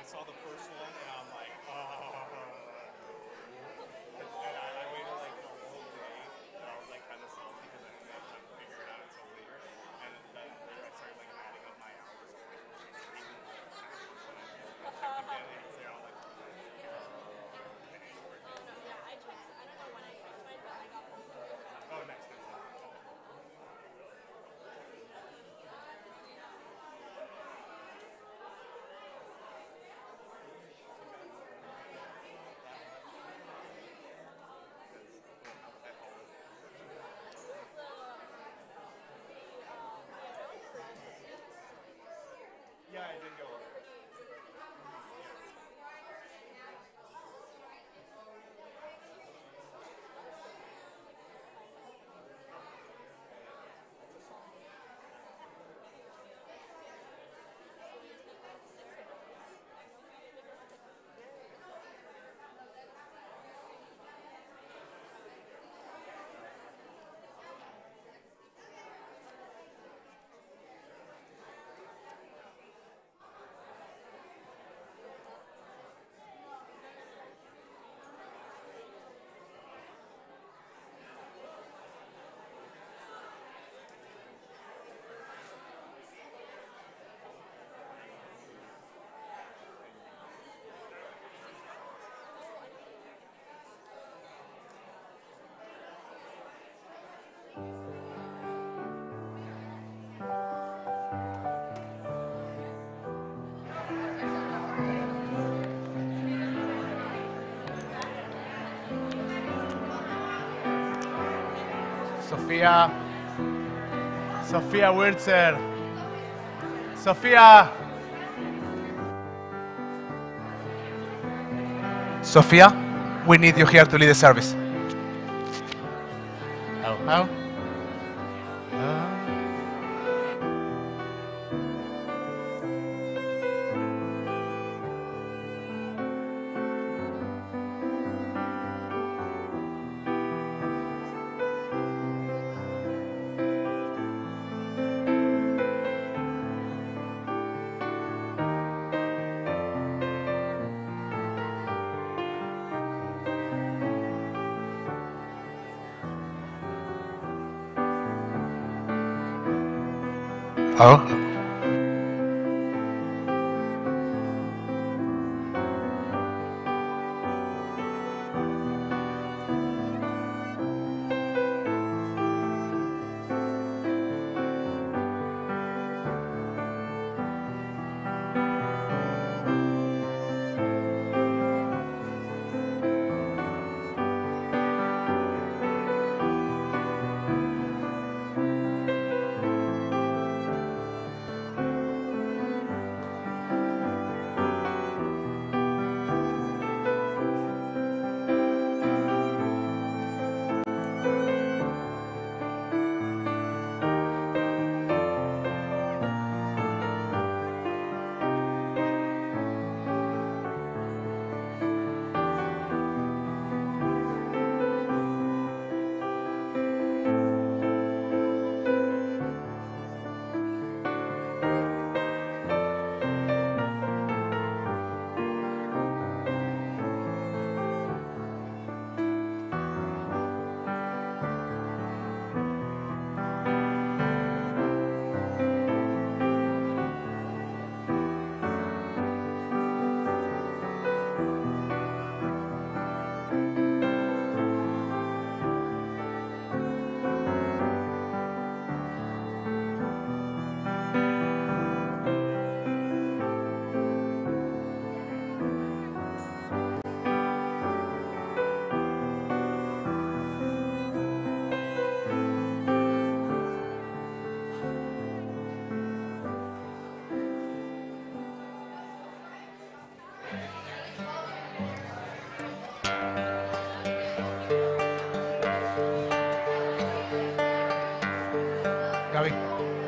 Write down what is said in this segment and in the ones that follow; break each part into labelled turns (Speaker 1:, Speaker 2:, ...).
Speaker 1: saw the first one and I'm like, and I waited like the whole day and I was like kind of salty because I didn't have time to figure it out until later. And then later I started like adding up my hours. Oh, nice. Yeah, I did go over.
Speaker 2: Sophia. Sophia Wirtzer. Sophia. Sophia, we need you here to lead the service. How? Oh.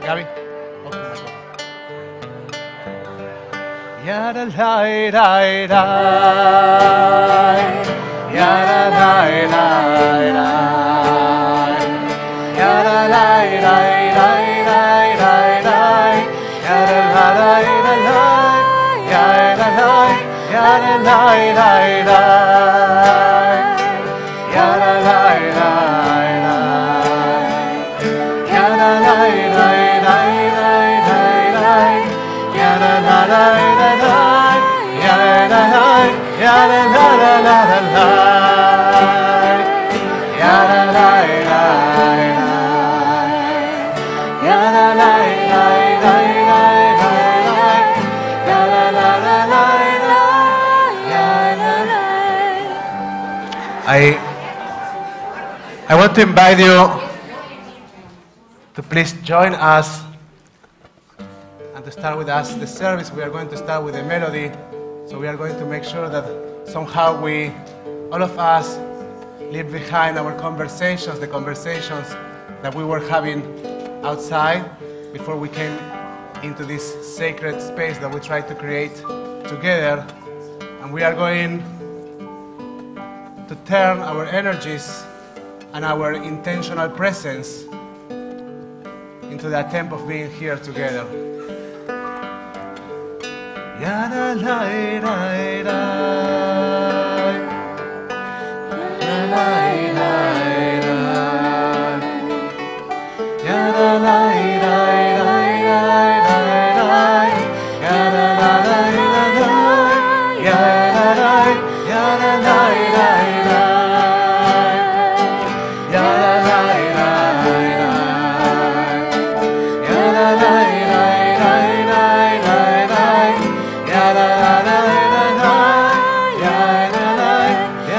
Speaker 2: Gabi. Open my door. Yada lai lai lai. Yada lai lai lai. Yada lai lai lai lai lai lai. Yada lai lai lai. Yada lai. Yada lai lai lai. Yada lai lai lai. Yada lai lai lai lai lai lai. Yada lai lai lai lai. Yada lai. Yada la la la la la. Yada lai lai lai. Yada lai lai lai lai lai. Yada la la la la. Yada lai. I want to invite you to please join us and to start with us the service. We are going to start with a melody. So we are going to make sure that somehow all of us, leave behind our conversations, the conversations that we were having outside before we came into this sacred space that we tried to create together. And we are going to turn our energies and our intentional presence into the attempt of being here together. Yada lai lai lai. Yada lai lai lai. Yada lai lai lai lai lai. Yada lai lai lai. Yada lai. Yada lai lai lai. Yada lai lai lai. Yada lai lai lai lai. Yada la la la la, yada la,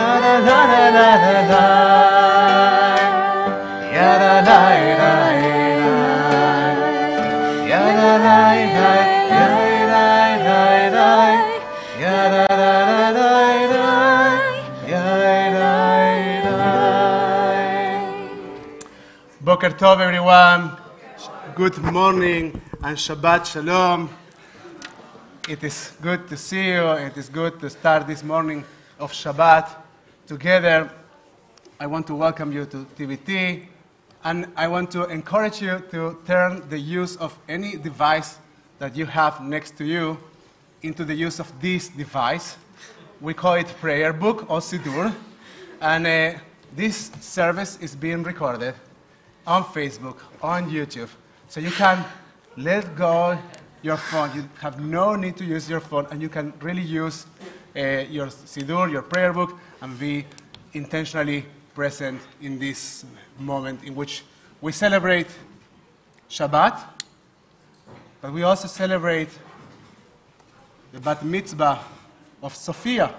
Speaker 2: yada la la la la, yada la la la, yada la la, yada la la la. Boker Tov, everyone. Good morning and Shabbat Shalom. It is good to see you. It is good to start this morning of Shabbat together. I want to welcome you to TVT, and I want to encourage you to turn the use of any device that you have next to you into the use of this device. We call it prayer book or Siddur, and this service is being recorded on Facebook, on YouTube, so you can let go your phone. You have no need to use your phone, and you can really use your Siddur, your prayer book, and be intentionally present in this moment in which we celebrate Shabbat, but we also celebrate the Bat Mitzvah of Sophia,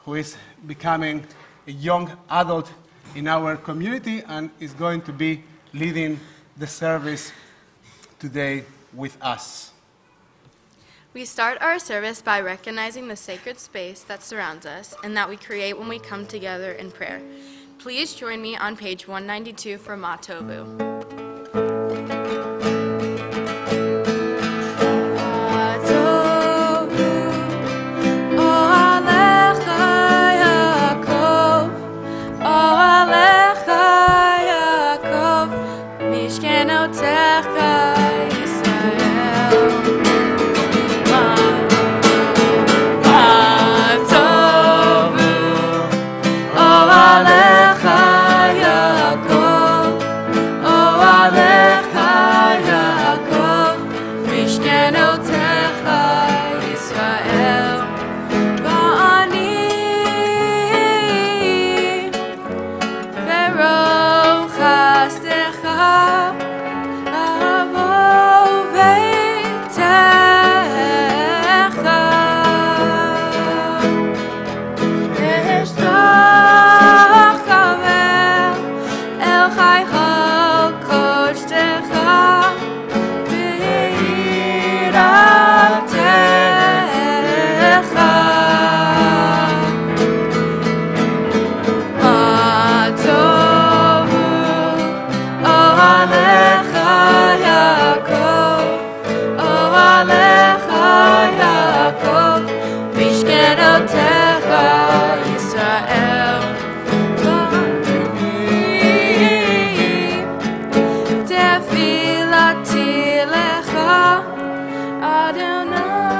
Speaker 2: who is becoming a young adult in our community and is going to be leading the service today with us.
Speaker 3: We start our service by recognizing the sacred space that surrounds us and that we create when we come together in prayer. Please join me on page 192 for Ma Tovu.
Speaker 4: Adonai.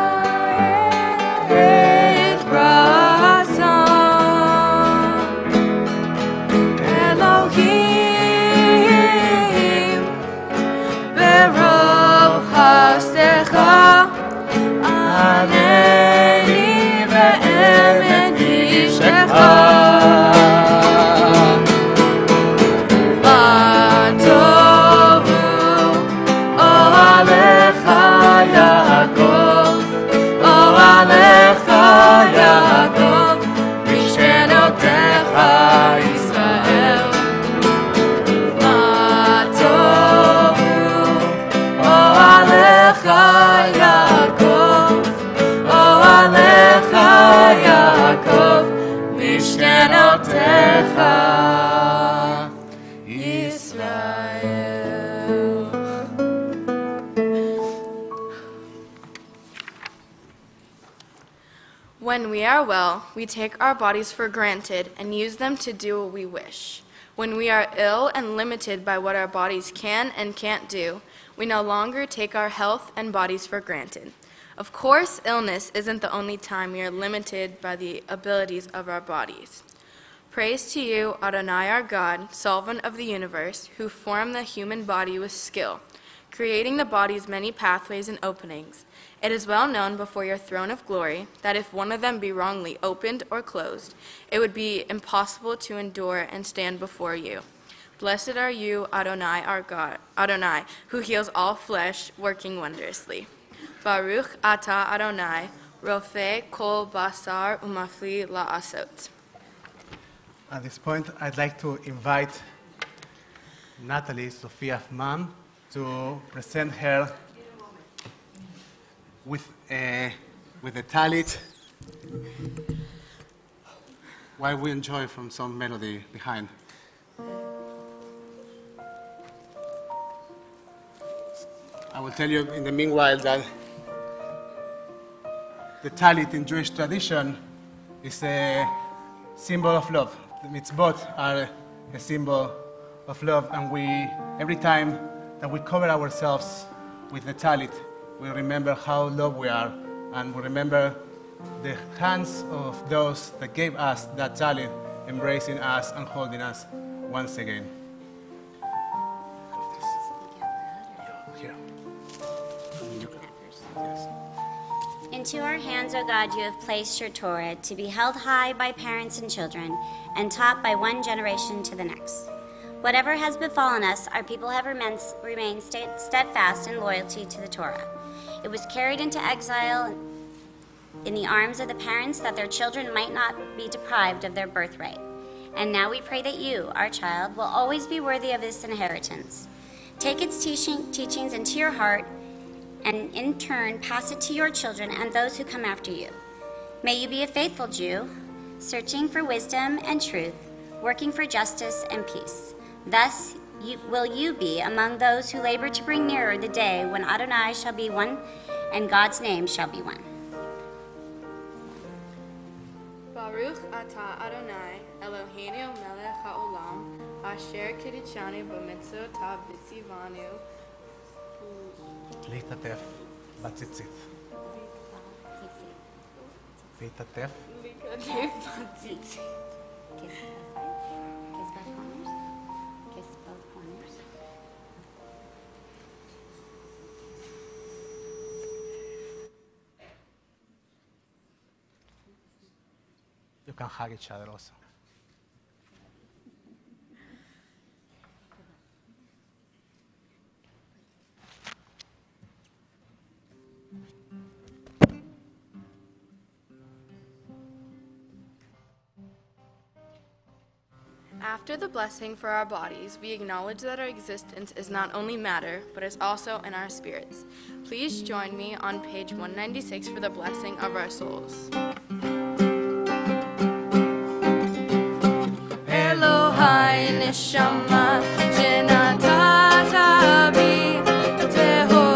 Speaker 3: When we are well, we take our bodies for granted and use them to do what we wish. When we are ill and limited by what our bodies can and can't do, we no longer take our health and bodies for granted. Of course, illness isn't the only time we are limited by the abilities of our bodies. Praise to you, Adonai our God, Sovereign of the universe, who formed the human body with skill, creating the body's many pathways and openings. It is well known before your throne of glory that if one of them be wrongly opened or closed, it would be impossible to endure and stand before you. Blessed are you, Adonai our God, Adonai, who heals all flesh, working wondrously. Baruch atah Adonai, rofeh kol basar umafli la'asot.
Speaker 2: At this point, I'd like to invite Natalie, Sophia's mom, to present her with the talit, while we enjoy from some melody behind. I will tell you in the meanwhile that the talit in Jewish tradition is a symbol of love. The mitzvot are a symbol of love, and every time that we cover ourselves with the talit, we remember how loved we are, and we remember the hands of those that gave us that talit, embracing us and holding us once again. Here. Yes.
Speaker 4: Into our hands, O God, you have placed your Torah, to be held high by parents and children, and taught by one generation to the next. Whatever has befallen us, our people have remained steadfast in loyalty to the Torah. It was carried into exile in the arms of the parents that their children might not be deprived of their birthright. And now we pray that you, our child, will always be worthy of this inheritance. Take its teachings into your heart, and in turn pass it to your children and those who come after you. May you be a faithful Jew, searching for wisdom and truth, working for justice and peace. Thus will you be among those who labor to bring nearer the day when Adonai shall be one and God's name shall be one.
Speaker 3: Baruch atah Adonai, Eloheinu melech haolam, asher kiddushanu b'mitzvot v'tzivanu.
Speaker 2: להתעטף בציצית. להתעטף.
Speaker 3: Likadef b'tzitzit.
Speaker 4: Kiss both corners. Kiss both corners.
Speaker 2: You can hug each other also.
Speaker 3: After the blessing for our bodies, we acknowledge that our existence is not only matter, but is also in our spirits. Please join me on page 196 for the blessing of our souls. Elohai neshama shenatata bi tehorahi.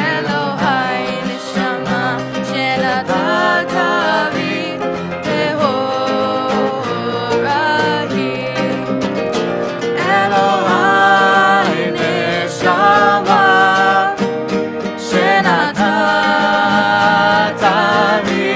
Speaker 3: Elohai neshama shenatata bi tehorahi. Elohai neshama shenatata bi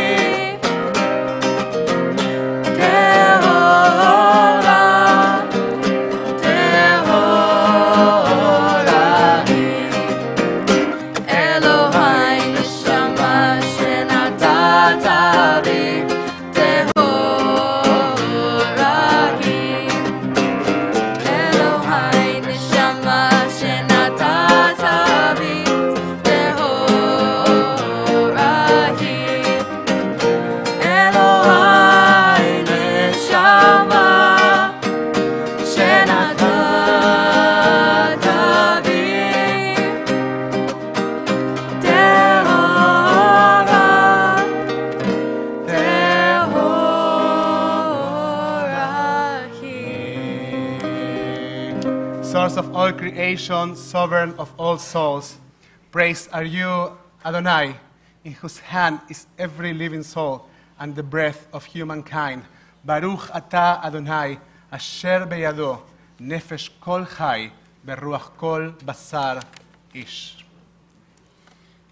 Speaker 2: all creation, sovereign of all souls. Praised are you, Adonai, in whose hand is every living soul and the breath of humankind. Baruch atah Adonai, asher beyado, nefesh kol chai, beruach kol basar ish.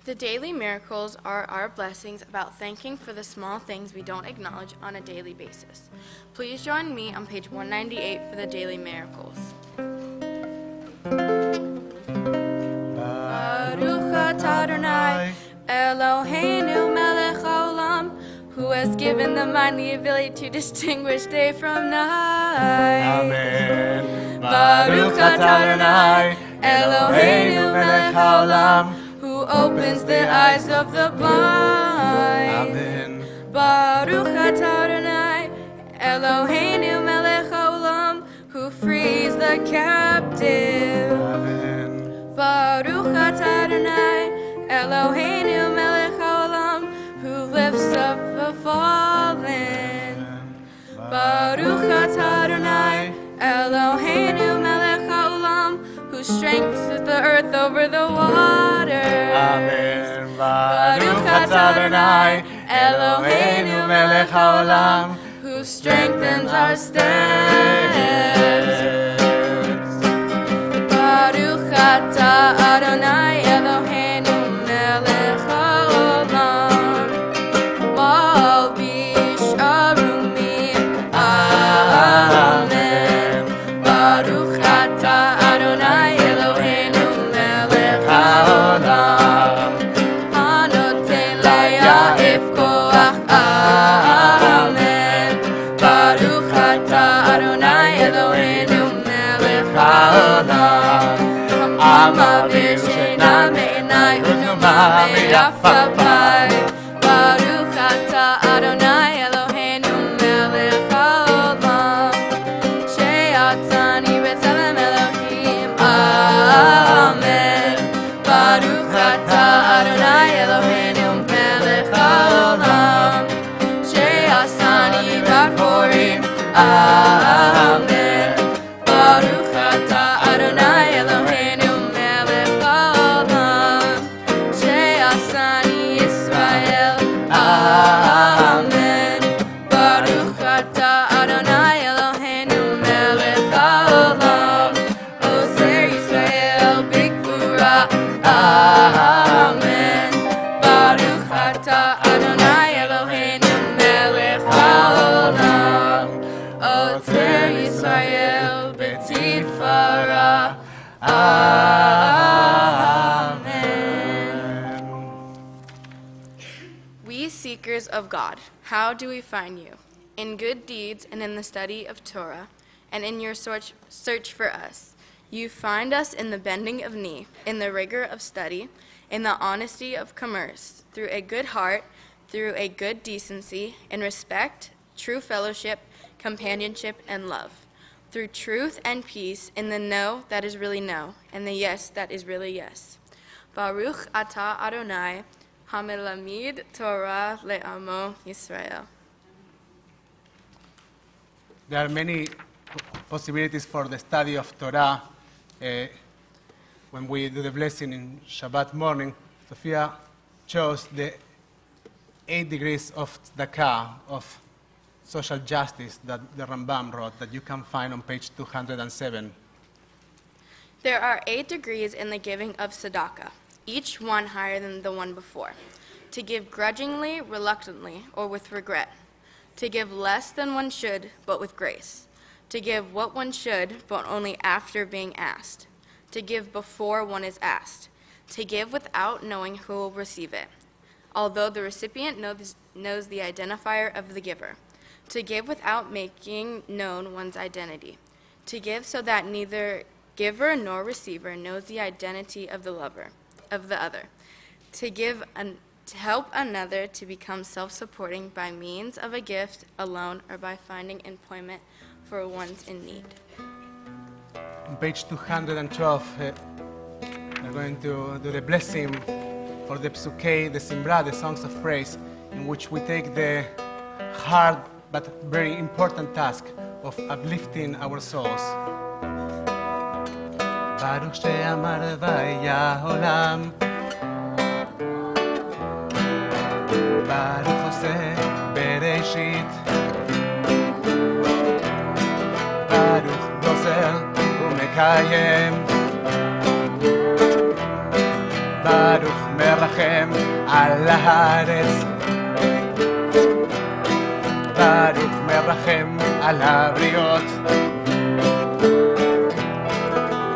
Speaker 3: The daily miracles are our blessings about thanking for the small things we don't acknowledge on a daily basis. Please join me on page 198 for the daily miracles. Baruch atah Adonai, Eloheinu melech haolam, who has given the mind the ability to distinguish day from night.
Speaker 2: Amen.
Speaker 3: Baruch atah Adonai, Eloheinu melech haolam, who opens the eyes of the blind.
Speaker 2: Amen.
Speaker 3: Baruch atah Adonai, Eloheinu melech haolam, who frees the captive.
Speaker 2: Amen.
Speaker 3: Baruch atah Adonai, Eloheinu melech haolam, who lifts up the fallen. Baruch atah Adonai, Eloheinu melech haolam, who strengthens the earth over the water.
Speaker 2: Amen. Baruch atah Adonai, Eloheinu melech haolam,
Speaker 3: who strengthens our steps. Baruch atah Adonai, Eloheinu melech haolam, malbish arumim. Amen. Baruch atah Adonai, Eloheinu melech haolam, hanoten laya'if koach. Amen. Baruch atah Adonai, Eloheinu melech haolam, amavir sheina me'enai unuma me'afa bai. Baruch atah Adonai, Eloheinu melech haolam, she'atzani b'tzelem Elohim. Amen. Baruch atah Adonai, Eloheinu melech haolam, she'asani b'korim. Amen. Baruch atah Adonai, Eloheinu melech haolam, she'asani Yisrael. Amen. Baruch atah Adonai, Eloheinu melech haolam, ozer Yisrael b'gvura. Amen. Baruch atah Adonai, Eloheinu melech haolam, ozer Yisrael b'tikvah. Amen. We seekers of God, how do we find you? In good deeds and in the study of Torah, and in your search for us. You find us in the bending of knee, in the rigor of study, in the honesty of commerce, through a good heart, through a good decency, in respect, true fellowship, companionship, and love, through truth and peace, in the no that is really no, and the yes that is really yes. Baruch atah Adonai, hamelamid Torah le'amo Yisrael.
Speaker 2: There are many possibilities for the study of Torah. When we do the blessing in Shabbat morning, Sophia chose the 8 degrees of tzedakah, of social justice, that the Rambam wrote, that you can find on page 207.
Speaker 3: There are 8 degrees in the giving of tzedakah, each one higher than the one before. To give grudgingly, reluctantly, or with regret. To give less than one should, but with grace. To give what one should, but only after being asked. To give before one is asked. To give without knowing who will receive it, although the recipient knows the identifier of the giver. To give without making known one's identity. To give so that neither giver nor receiver knows the identity of the other. To give to help another to become self-supporting by means of a gift alone or by finding employment for one's in need.
Speaker 2: On page 212, we're going to do the blessing for the psukei, the simbra, the songs of praise, in which we take the hard but very important task of uplifting our souls. ברוך שאמר והיה עולם. ברוך עושה בראשית. ברוך גוזר ומקיים. ברוך מרחם על הארץ. ברוך מרחם על הבריות.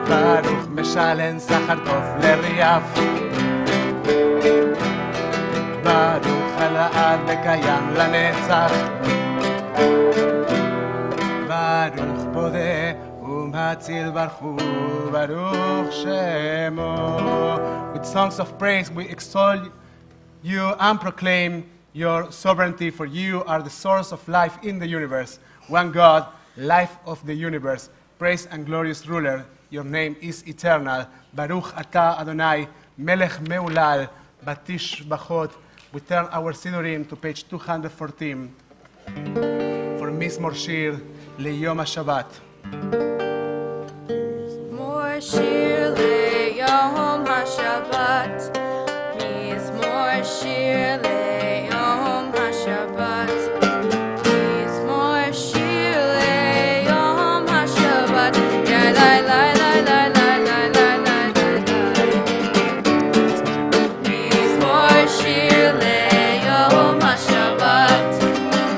Speaker 2: ברוך משלם שכר טוב לריאף. ברוך הלעד וקיים לנצח. ברוך פודה ומציל ברכו. ברוך שמו. With songs of praise we extol you and proclaim your sovereignty, for you are the source of life in the universe. One God, life of the universe, praise and glorious ruler. Your name is eternal. Baruch atah Adonai, melech meulal, batish bachot. We turn our Sidurim to page 214 for Mizmor Shir leyom HaShabbat.
Speaker 3: Mizmor Shir leyom HaShabbat. Mizmor Shir leyom HaShabbat. Mizmor Shir leyom HaShabbat. Ya la la la la la la la la la. Mizmor Shir leyom HaShabbat.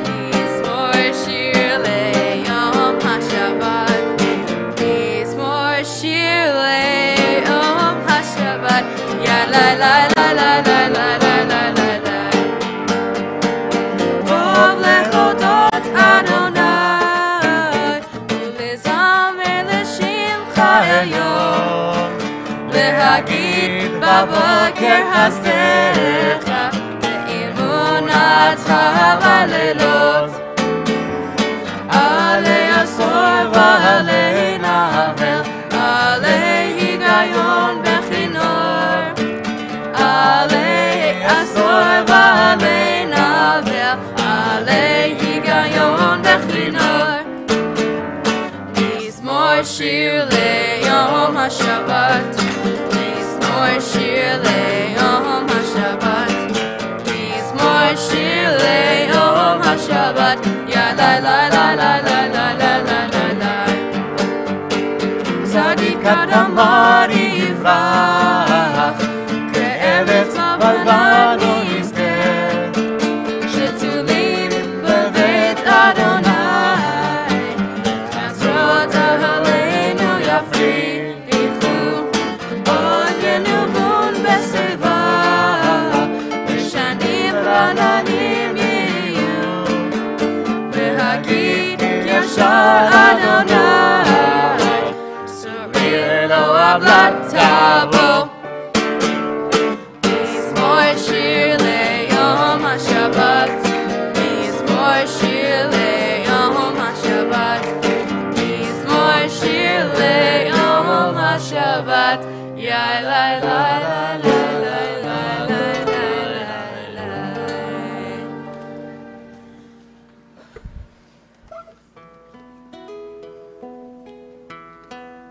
Speaker 3: Mizmor Shir leyom HaShabbat. Mizmor Shir leyom HaShabbat. Ya la la la la la la la la la la. Tov lechodot Adonai, ulezamer l'shimcha elyon, להגיד בבוקר הסליחה, ואמונתך בלילות, עלי עשור ועלי נעבר, עלי היגיון בכינור, עלי עשור ועלי נעבר, עלי היגיון בכינור. מזמור שיר ליום השבת, מזמור שיר ליום השבת, מזמור שיר ליום השבת, יא לה לה לה לה לה לה לה לה לה לה. צדיק אדמה יברח, כארץ לבנה יזכה, שתולים בבית אדוני, עשרות עלינו יפריחו, עוד ינובון בשיבה, ושנים רעננים יהיו, והגיד ישר אדוני, סורר לו עוולת תבוא. מזמור שיר ליום השבת, מזמור שיר ליום השבת, מזמור שיר ליום השבת, יא לה לה לה לה לה לה לה לה לה.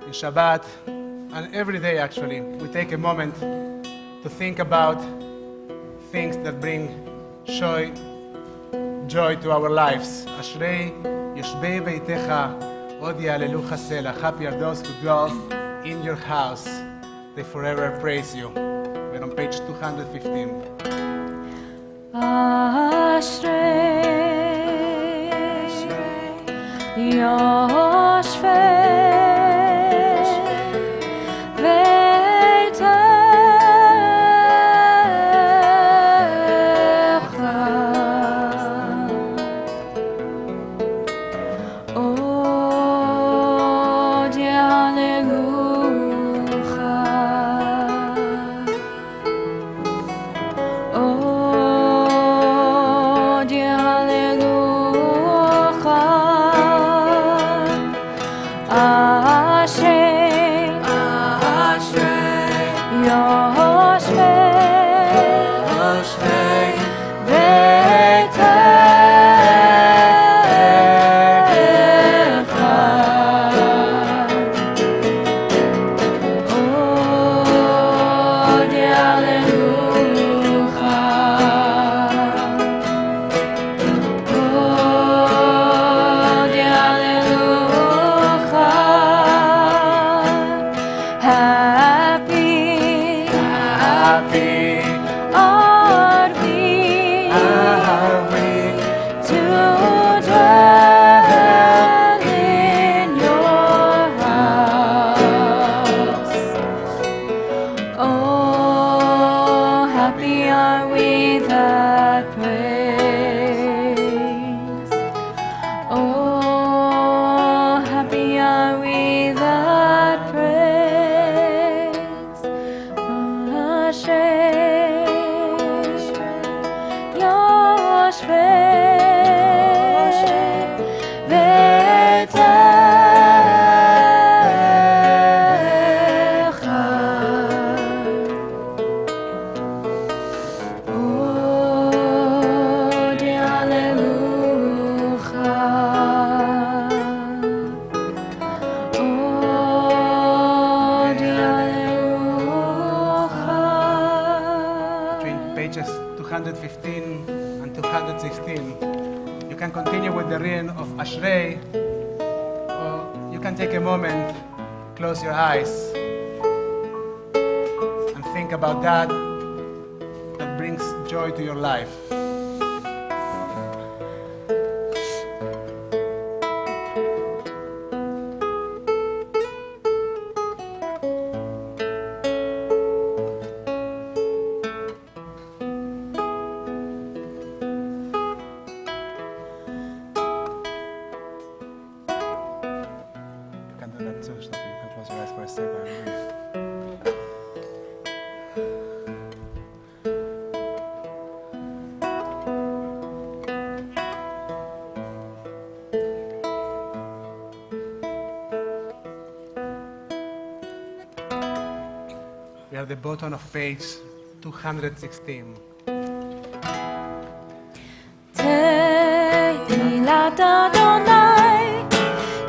Speaker 2: In Shabbat, and every day actually, we take a moment to think about things that bring joy to our lives. Ashrei yoshbei beitecha od ya'alelu chasela. Happy are those who dwell in your house. They forever praise you. We're on page 215.
Speaker 5: Ashrei yoshvei
Speaker 2: happy
Speaker 5: are we to dwell in your house. Oh, happy are we that praise. Oh, happy are we that praise. Ashrei Yoshvei Beitecha. Oh, di Alleluia. Oh, di Alleluia.
Speaker 2: Between pages 215 and 216, you can continue with the reading of Ashrei, or you can take a moment, close your eyes, and think about that brings joy to your life. You can do that too, Sophia. You can close your eyes for a second and breathe. We are at the bottom of page 216.
Speaker 5: תהילת אדוני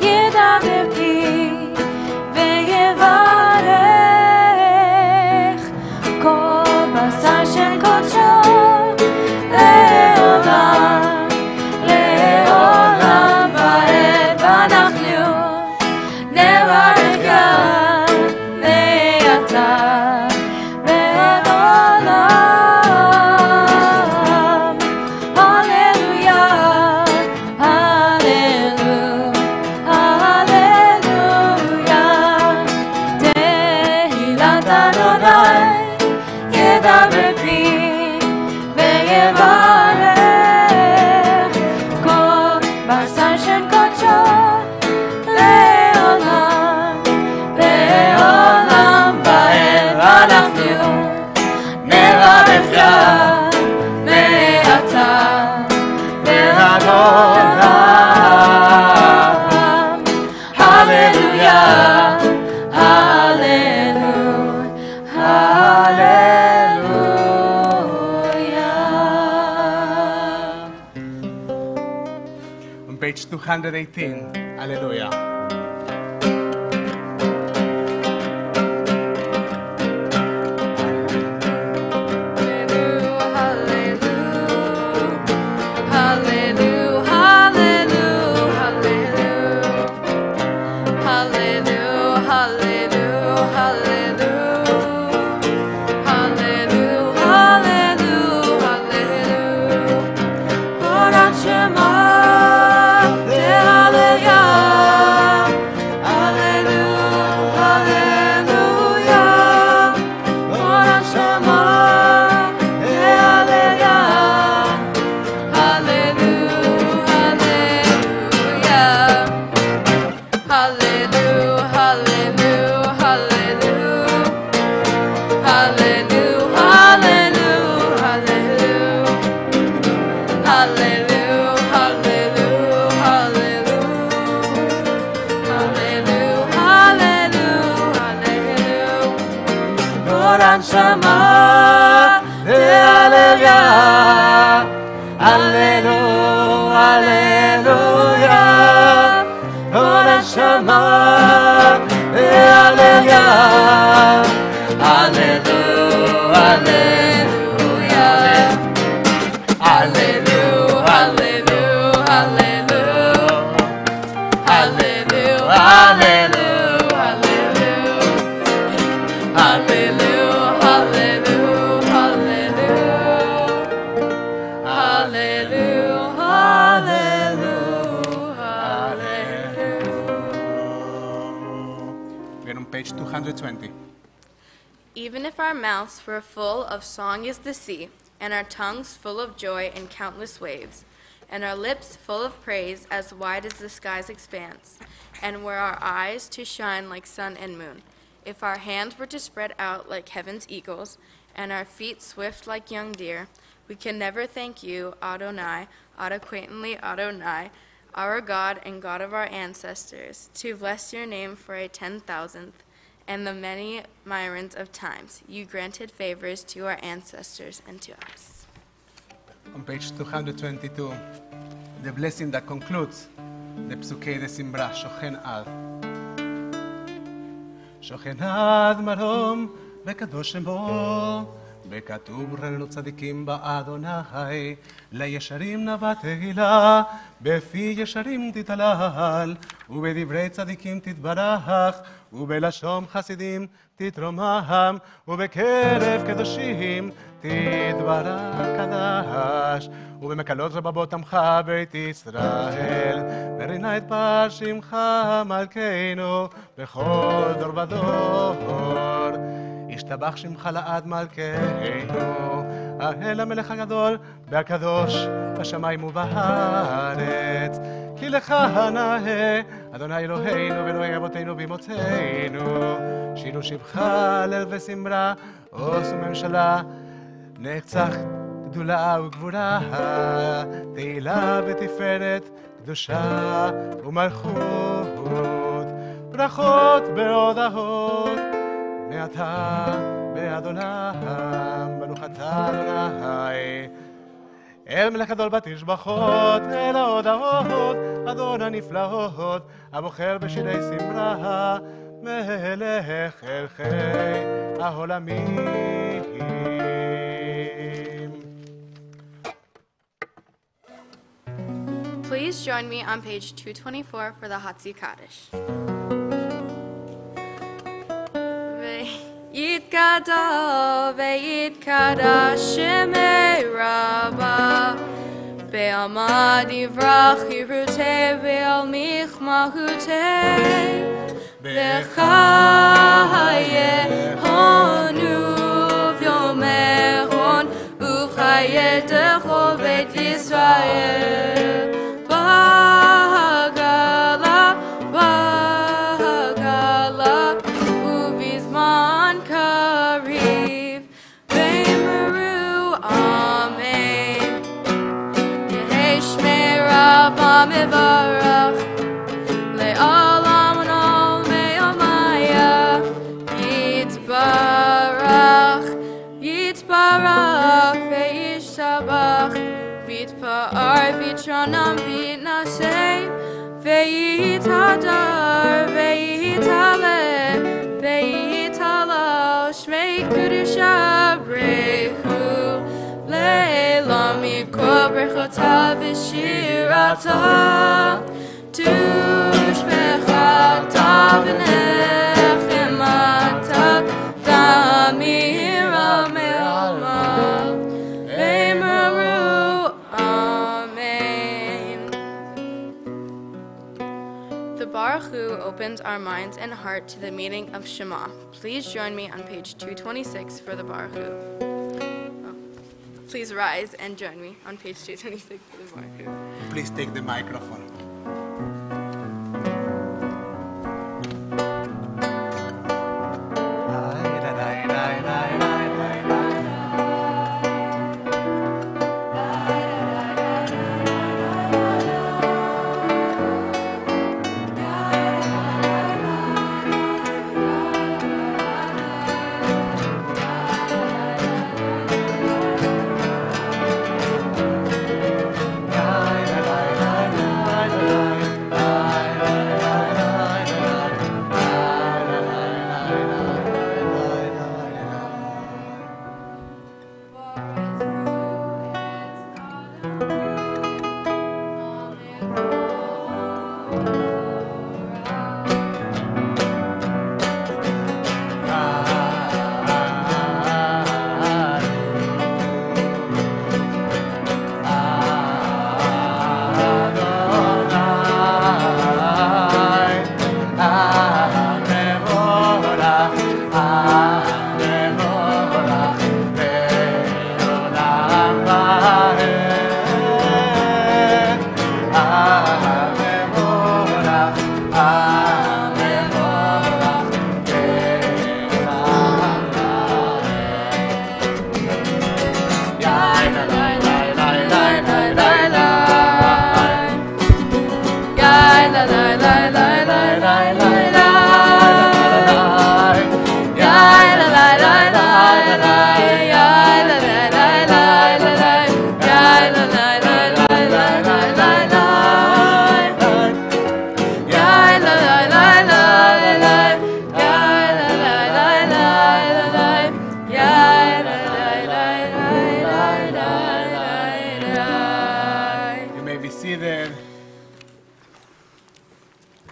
Speaker 5: ידבר פי ויברך כל בשר שקודשו לעולם לעולם ועד ואנחנו נברך גם מעתה ועד עולם. הללויה, הללויה, תהילת אדוני ידבר פי ויברך כל בשר שקודשו לעולם לעולם ועד ואנחנו נברך גם מעתה ועד עולם. הללויה, hallelujah.
Speaker 2: On page 218, Hallelujah.
Speaker 5: Hallelujah, hallelujah.
Speaker 2: 220.
Speaker 3: Even if our mouths were full of song as the sea, and our tongues full of joy in countless waves, and our lips full of praise as wide as the sky's expanse, and were our eyes to shine like sun and moon, if our hands were to spread out like heaven's eagles, and our feet swift like young deer, we can never thank you, Adonai, adequately Adonai, our God and God of our ancestors, to bless your name for a 10,000th, and the many myriads of times you granted favors to our ancestors and to us.
Speaker 2: On page 222, the blessing that concludes the Psukei de Simbra, Shochen Ad. Shochen Ad Marom, Bekadosh Shemo, וכתוב רננו צדיקים באדוני, לישרים נבע תהילה, בפי ישרים תתהלל, ובדברי צדיקים תתברך, ובלשון חסידים תתרומם, ובקרב קדושים תתברך קדש, ובמקלות רבבות עמך בית ישראל, ורינה את פר שמך מלכנו בכל דור ודור. ישתבח שמך לעד מלכנו, האל המלך הגדול והקדוש בשמיים ובארץ. כי לך נאה, אדוני אלוהינו ואלוהי אבותינו ואמותינו, שירו שבחה הלל ושמרה, עוז וממשלה, נצח גדולה וגבורה, תהילה ותפארת, קדושה ומלכות, ברכות בהודאות. מעתה באדונם, ברוך אתה אדוני, אל מלך גדול בתשבחות, אל ההודעות, אדון הנפלאות, הבוחר בשירי שמרה, מלך מלכי העולמים.
Speaker 3: Please join me on page 224 for the Hatzi Kaddish. Yitkada veyitkada shemei rabba be'alma divrach yirutei ve'al michmahutei v'chaye honu v'yomeron u'chaye dechol beit Yisrael bagala bagala ubizman kariv v'meru amen Yehei shmei rabba mevarach le'olam ol me'omaya yitbarach yitbarach ve'yishtabach v'yitpa'ar v'yitronam v'yitnaseh ve'yitadar ve'yitaleh ve'yitalal shmei kedusha brechu le'elam yikol brechotav v'shiratav tushbechata v'nechemata v'amira me'alma v'meru amen. The Baruch Hu opens our minds and heart to the meaning of Shema. Please join me on page 226 for the Baruch Hu. Oh. Please rise and join me on page 226 for the Baruch Hu.
Speaker 2: Please take the microphone.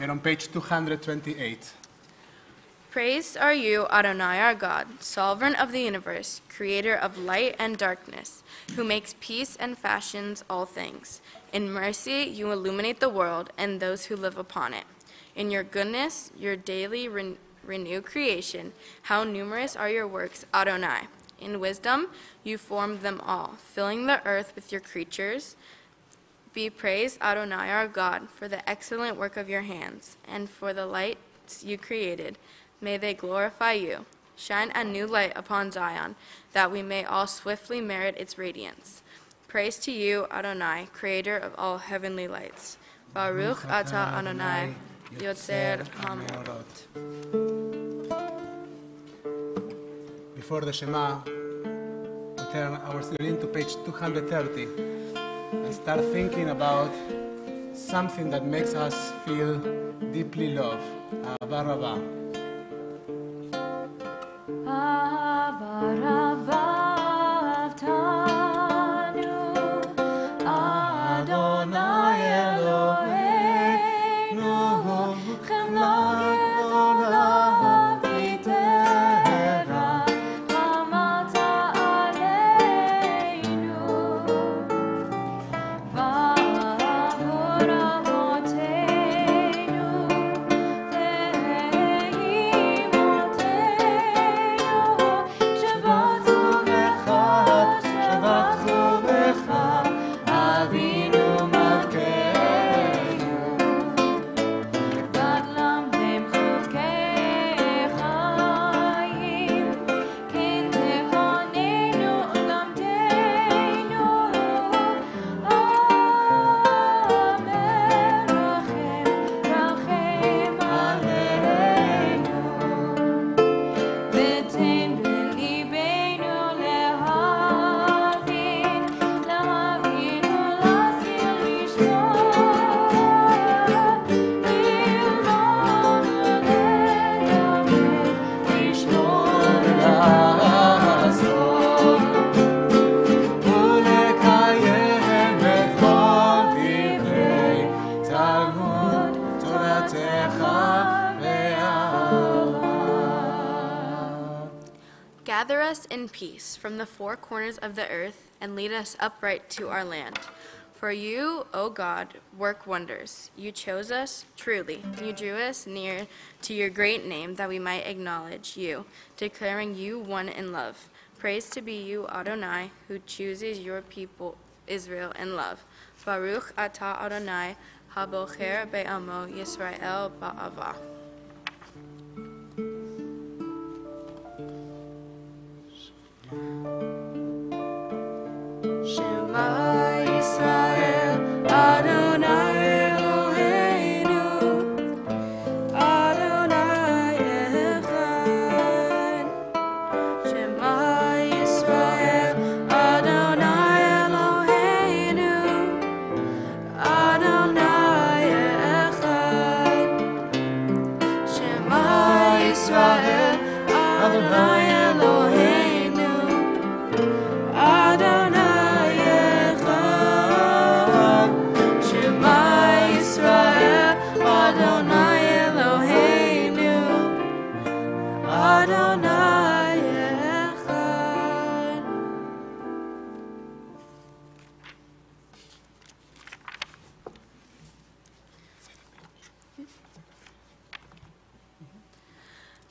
Speaker 2: and on page 228.
Speaker 3: Praised are you, Adonai our God, sovereign of the universe, creator of light and darkness, who makes peace and fashions all things. In mercy you illuminate the world and those who live upon it. In your goodness, your daily renew creation. How numerous are your works, Adonai. In wisdom you formed them all, filling the earth with your creatures. Be praised, Adonai our God, for the excellent work of your hands, and for the lights you created. May they glorify you. Shine a new light upon Zion, that we may all swiftly merit its radiance. Praise to you, Adonai, creator of all heavenly lights. Baruch atah Adonai, Yotzer HaMeorot.
Speaker 2: Before the Shema, we turn our screen to page 230 and start thinking about something that makes us feel deeply loved. Ahava Rabbah.
Speaker 3: Gather us in peace from the four corners of the earth, and lead us upright to our land. For you, O God, work wonders. You chose us, truly. You drew us near to your great name, that we might acknowledge you, declaring you one in love. Praise to be you, Adonai, who chooses your people, Israel, in love. Baruch atah Adonai, habocher be'amo Yisrael ba'ava. Shema Yisrael, Adonai Eloheinu, Adonai Echad. Shema Yisrael, Adonai Eloheinu, Adonai Echad. Shema Yisrael, Adonai Eloheinu, Adonai Echad. Shema Yisrael, Adonai Eloheinu, Adonai Echad.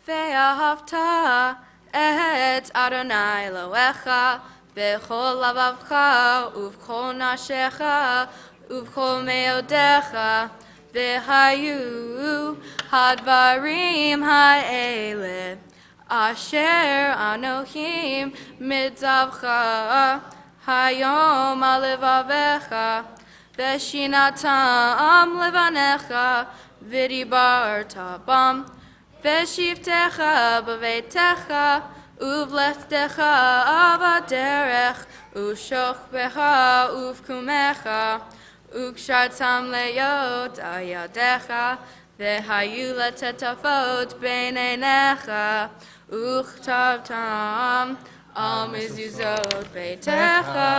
Speaker 3: Ve'ahavta et Adonai Elohecha b'chol lavavcha uv'chol nafshecha uv'chol meodecha v'hayu hadvarim ha'ele asher anochim mitzavcha hayom alevavecha v'shinatam levanecha v'dibarta bam v'shivtecha b'veitecha uvlechtecha avaderech ushokbecha uvkumecha ukshartam leyot ayadecha v'hayu letetafot beinenecha uchtabtam al mezuzot beitecha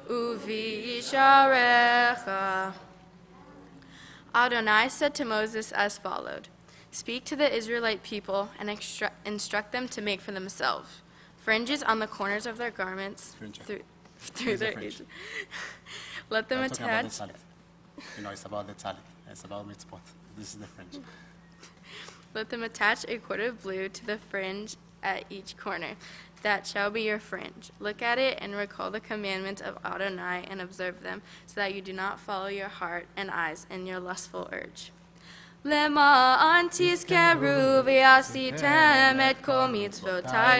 Speaker 3: uvisharecha. Adonai said to Moses as followed, "Speak to the Israelite people and instruct them to make for themselves fringes on the corners of their garments through their edges. Let them attach.
Speaker 2: It's about the talit. It's about mitzvot. This is the fringe.
Speaker 3: Let them attach a cord of blue to the fringe at each corner. That shall be your fringe. Look at it and recall the commandments of Adonai and observe them, so that you do not follow your heart and eyes in your lustful urge. Lema'an tizkeru v'asitem et kol mitzvotai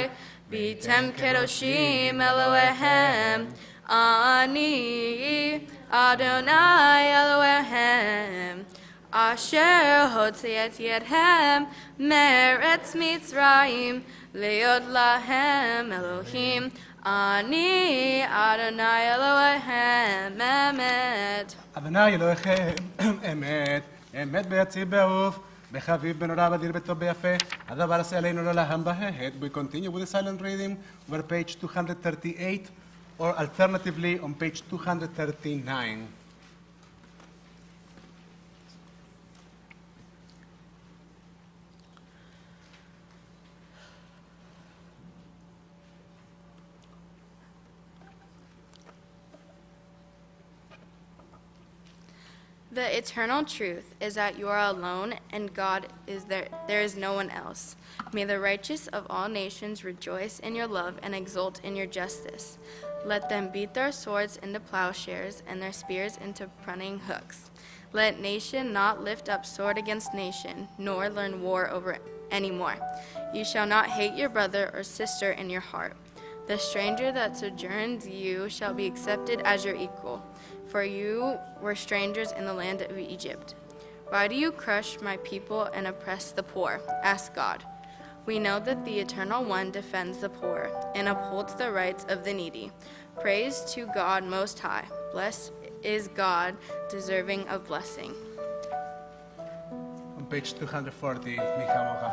Speaker 3: v'tem kedoshim Elohehem ani Adonai Elohehem asher hotzi et yedhem meretz Mitzrayim leod lahem Elohim ani Adonai Elohehem emet.
Speaker 2: Adonai Elohim emet. אמת ביציב באהוב, בחביב בנורא בדיר בטוב ביפה, הדבר עשה עלינו לעולם בהד. We continue with the silent reading over page 238, or alternatively on page 239.
Speaker 3: The eternal truth is that you are alone and God is there. There is no one else. May the righteous of all nations rejoice in your love and exult in your justice. Let them beat their swords into plowshares and their spears into pruning hooks. Let nation not lift up sword against nation, nor learn war over any more. You shall not hate your brother or sister in your heart. The stranger that sojourns you shall be accepted as your equal. For you were strangers in the land of Egypt. Why do you crush my people and oppress the poor? Ask God. We know that the Eternal One defends the poor and upholds the rights of the needy. Praise to God Most High. Blessed is God, deserving of blessing.
Speaker 2: On page 240, Michamocha.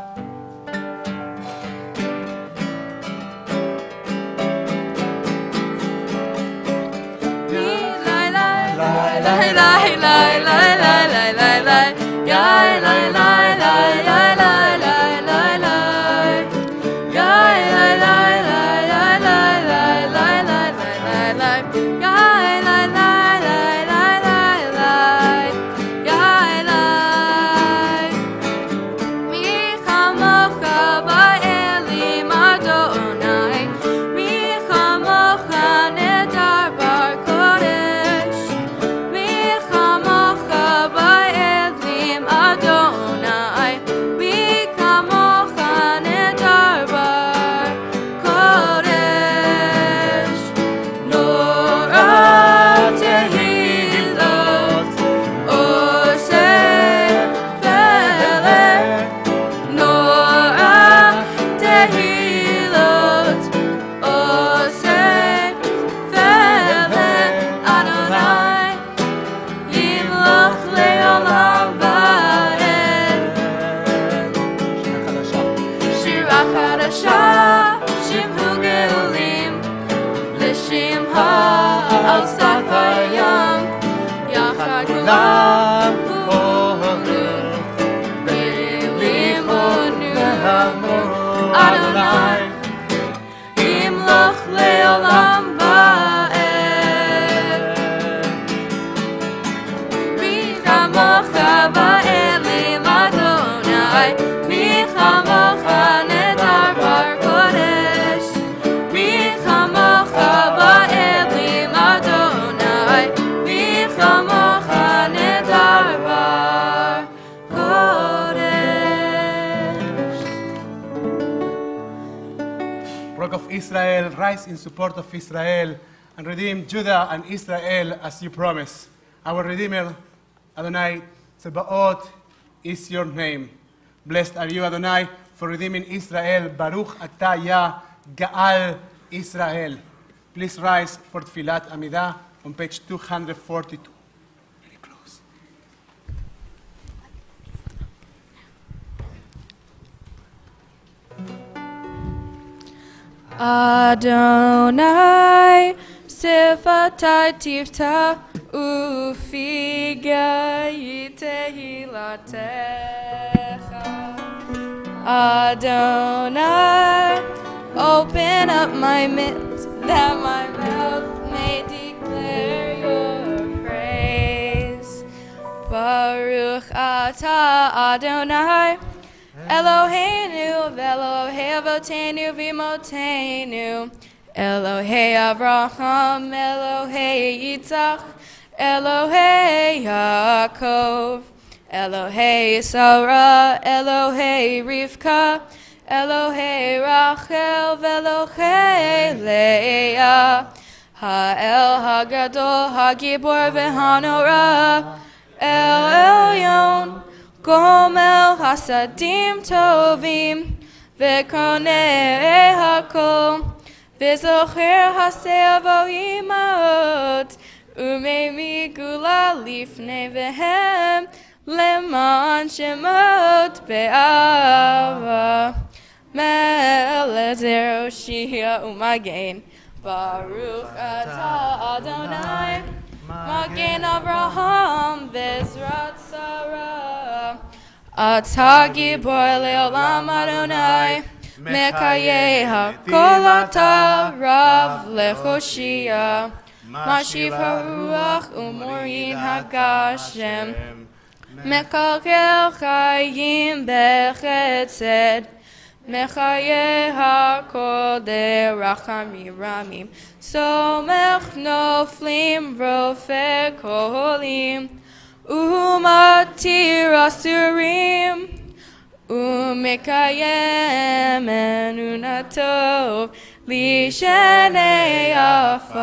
Speaker 2: Israel, rise in support of Israel and redeem Judah and Israel as you promised. Our Redeemer, Adonai Tzebaot, is your name. Blessed are you, Adonai, for redeeming Israel. Baruch atah Yah Gaal Israel. Please rise for Tfilat Amidah on page 242. Very close.
Speaker 5: Adonai Sifatai Tifta Ufiga Tehilatecha. Adonai, open up my lips that my mouth may declare your praise. Baruch atah Adonai, Eloheinu v'Elohei Avotenu v'Imotenu, Elohei Avraham, Elohei Yitzchak, Elohei Yaakov, Elohei Sarah, Elohei Rivka, Elohei Rachel, Elohei Leah, Ha'el Hagadol, Hagibor v'Hanora, El Elyon, Gomel Hasadim Tovim, V'Konei Hakol, V'Zocher Haseh Avohimot, Umei Gula Lifnei Vehem, Leman Shemot Be'ava, Melezer Oshia Umagen, Baruch Atah Adonai, Magen Avraham Bezrat Sarah, Atah Gibor Le'olam Adonai, Mekayeh HaKol Atah Rav Lechoshia, Mashiv HaRuach Umorin HaGashem, Mekalkel Chayim Bechesed, Mechayeh HaKol Derachamim Ramim, Somech Noflim Rofeh Koholim, Umatir Asurim, Umekayem Enunatov, Lishanei Afar,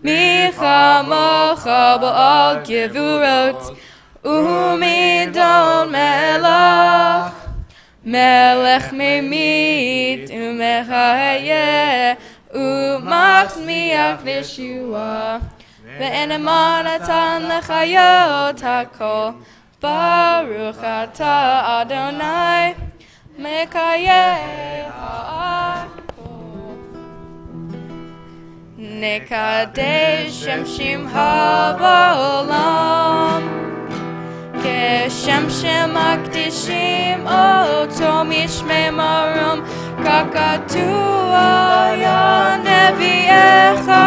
Speaker 5: Michamocha Ba'al Gevurot, Umidon Melach, Melech Memit, Umechayeh, Umachmiach Yeshua, Ve'enemanatan Lechayot HaKol, Baruch Atah Adonai, Mekayeh HaKol. Nekadesh Shem Shimcha Ba'olam, Keshem Shemakdishim Oto Mishmei Marom, Kakatua Ya Neviecha,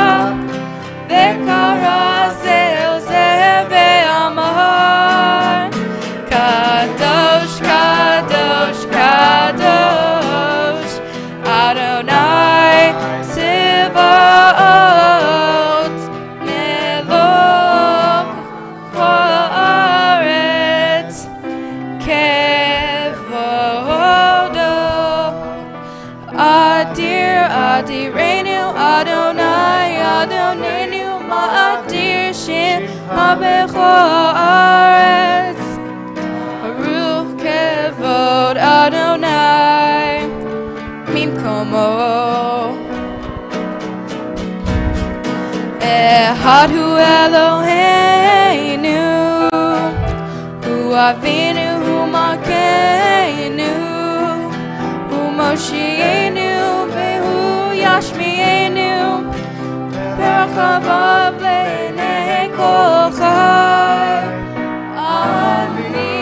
Speaker 5: Vekara Zel Zeh Ve'amar, Kadosh, Kadosh, Kadosh, Adonai Tzivaot, Melech Haaretz, Kevodo, Adir, Adirenu, Adonai, Adonenu, Ma'adir Shem HaBechor, Baruch Kevod Adonai, Mimkomo. Ehad Hu Eloheinu, Hu Avinu, Hu Malkeinu, Hu Moshienu, Vehu Yashmienu, Berachavav Le'nei Kol Chai, Ani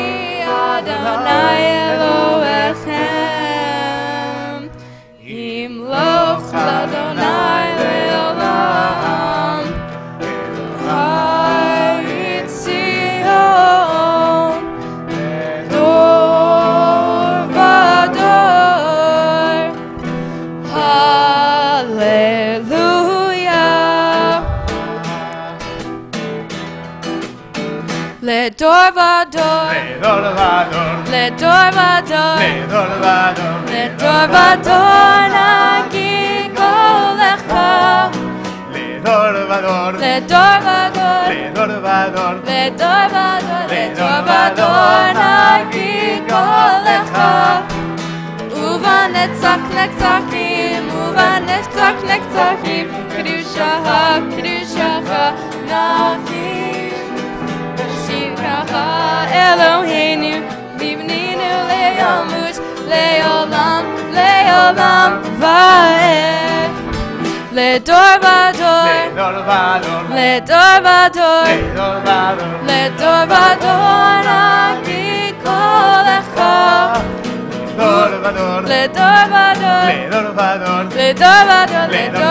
Speaker 5: Adonai Elohechem, Yimloch L'Adonai Le'olam, Chai Tzion, Dor Vador, Hallelujah. Ledor vador, ledor vador, ledor vador, nagi kolecha. Ledor vador, ledor vador, nagi kolecha. Uvanetzach netzachim, uvanetzach netzachim, kedushaha, kedushaha, nagi. Eloheinu, Bibninu Le'omush, Le'olam, Le'olam, Va'ed, לדור ודור, לדור ודור, לדור ודור נגיד קולך. לדור ודור, לדור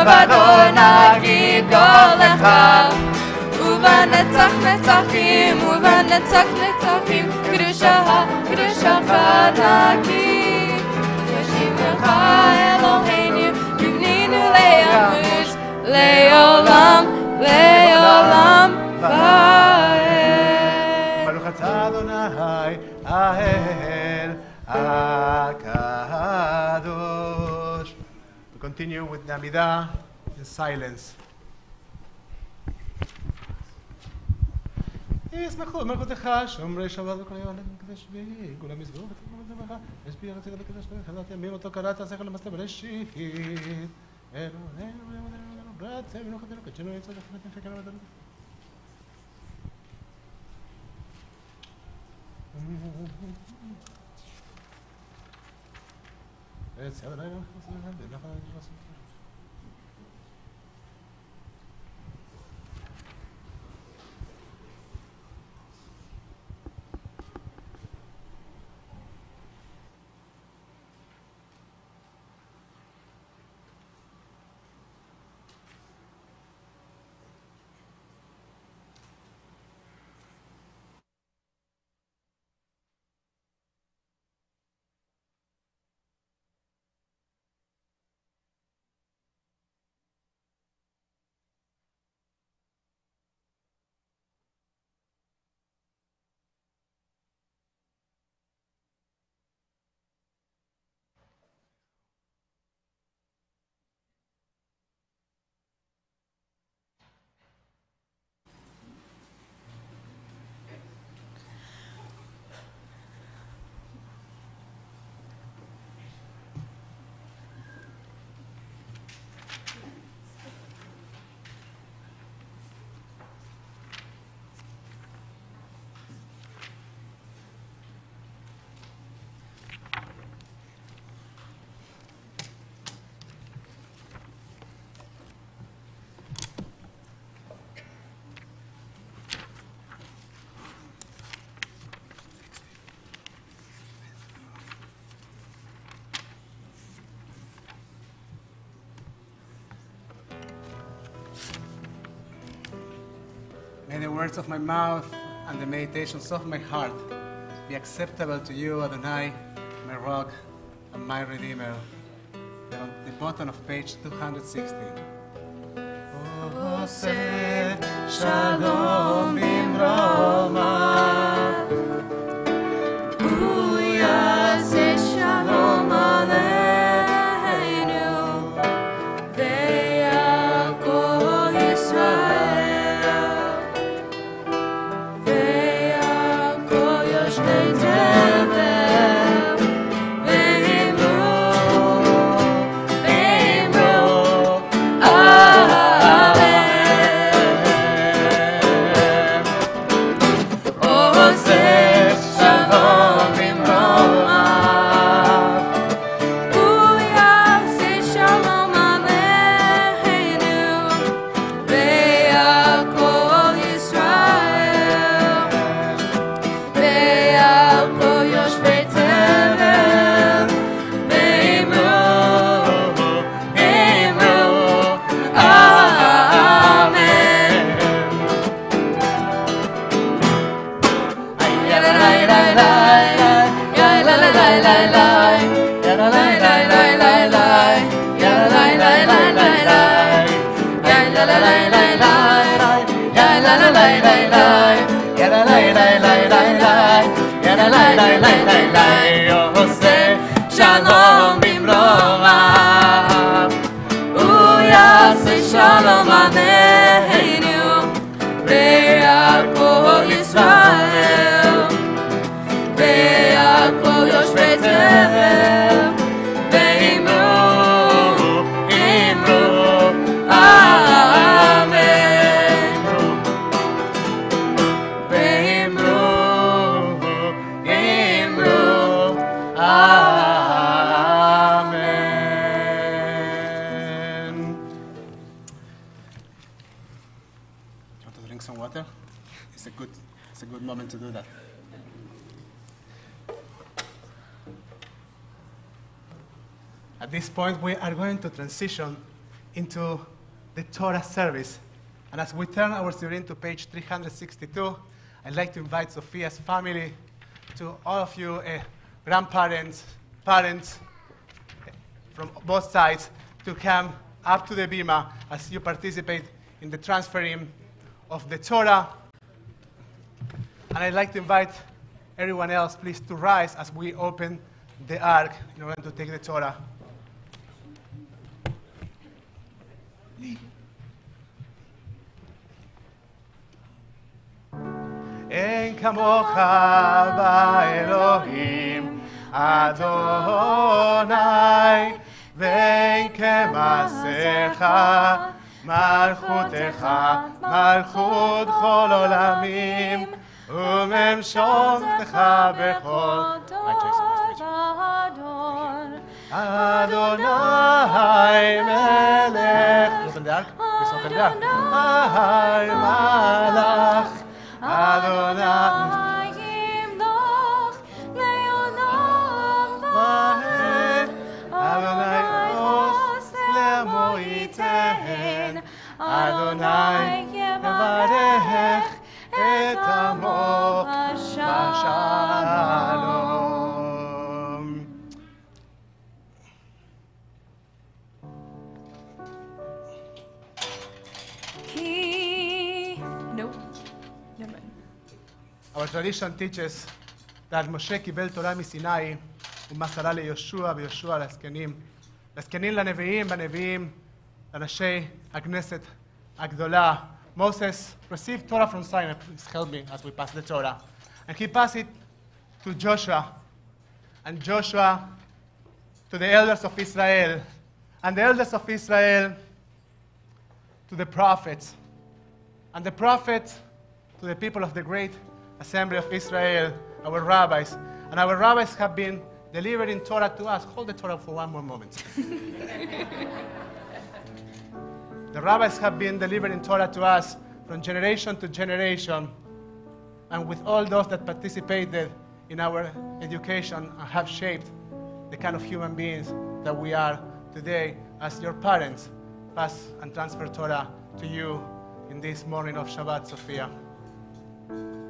Speaker 5: ודור נגיד קולך. ובנצח נצחים, ובנצח נצחים, קדושך נגיד. ישיבך אלוהינו, יבנינו לעמוד, לעולם, לעולם ועד.
Speaker 2: ברוך אתה אדוני, האל הקדוש. We continue with the Amidah in silence. ישמחו מלכותך, שומרי שבת וכל יום למקדש בי, גאולה מזבח ותקום לדמך, השפיע רצית לקדש בחזרת ימים אותו קראת השכל למסתה בראשית. אלוהינו רצה ונוחתנו קדשנו יצא לחנתנו שקנו ודנו. יצא אדוני May the words of my mouth and the meditations of my heart be acceptable to you, Adonai, my rock and my redeemer. They're on the bottom of page 260. Oseh Shalom Bimroma, Hu Yaseh Shalom Aleinu, Ve'yakol Yisrael, Ve'yakol Yoshvei Tevel, Ve'imru, Shalom Bimroma, Hu Yaseh Shalom Aleinu, Ve'yakol Yisrael, Ve'yakol Yoshvei Tevel, Ve'imru, Amen. Ve'imru, Amen. some water? It's a good moment to do that. At this point, we are going to transition into the Torah service. And as we turn our screen to page 362, I'd like to invite Sophia's family, to all of you grandparents, parents from both sides, to come up to the bima as you participate in the transferring of the Torah. And I'd like to invite everyone else, please, to rise as we open the ark in order to take the Torah. אין כמוך באלוהים אדוני ואין כמעשיך מלכותך מלכות כל עולמים וממשלתך בכל אדוני מלך אדוני מלך Adonai yimloch le'olam va'ed Adonai os le'amo yitehen Adonai yevarech et amo b'shalom. Our tradition teaches that Moshe קיבל תורה מסיני ומסרה ליהושע ויהושע לזקנים. לזקנים לנביאים והנביאים לאנשי הכנסת הגדולה. Moses received Torah from Sinai. Please help me as we pass the Torah. And he passed it to Joshua. And Joshua to the elders of Israel. And the elders of Israel to the prophets. And the prophets to the people of the great Assembly of Israel, our rabbis. And our rabbis have been delivering Torah to us. Hold the Torah for one more moment. The rabbis have been delivering Torah to us from generation to generation. And with all those that participated in our education and have shaped the kind of human beings that we are today, as your parents pass and transfer Torah to you in this morning of Shabbat, Sophia.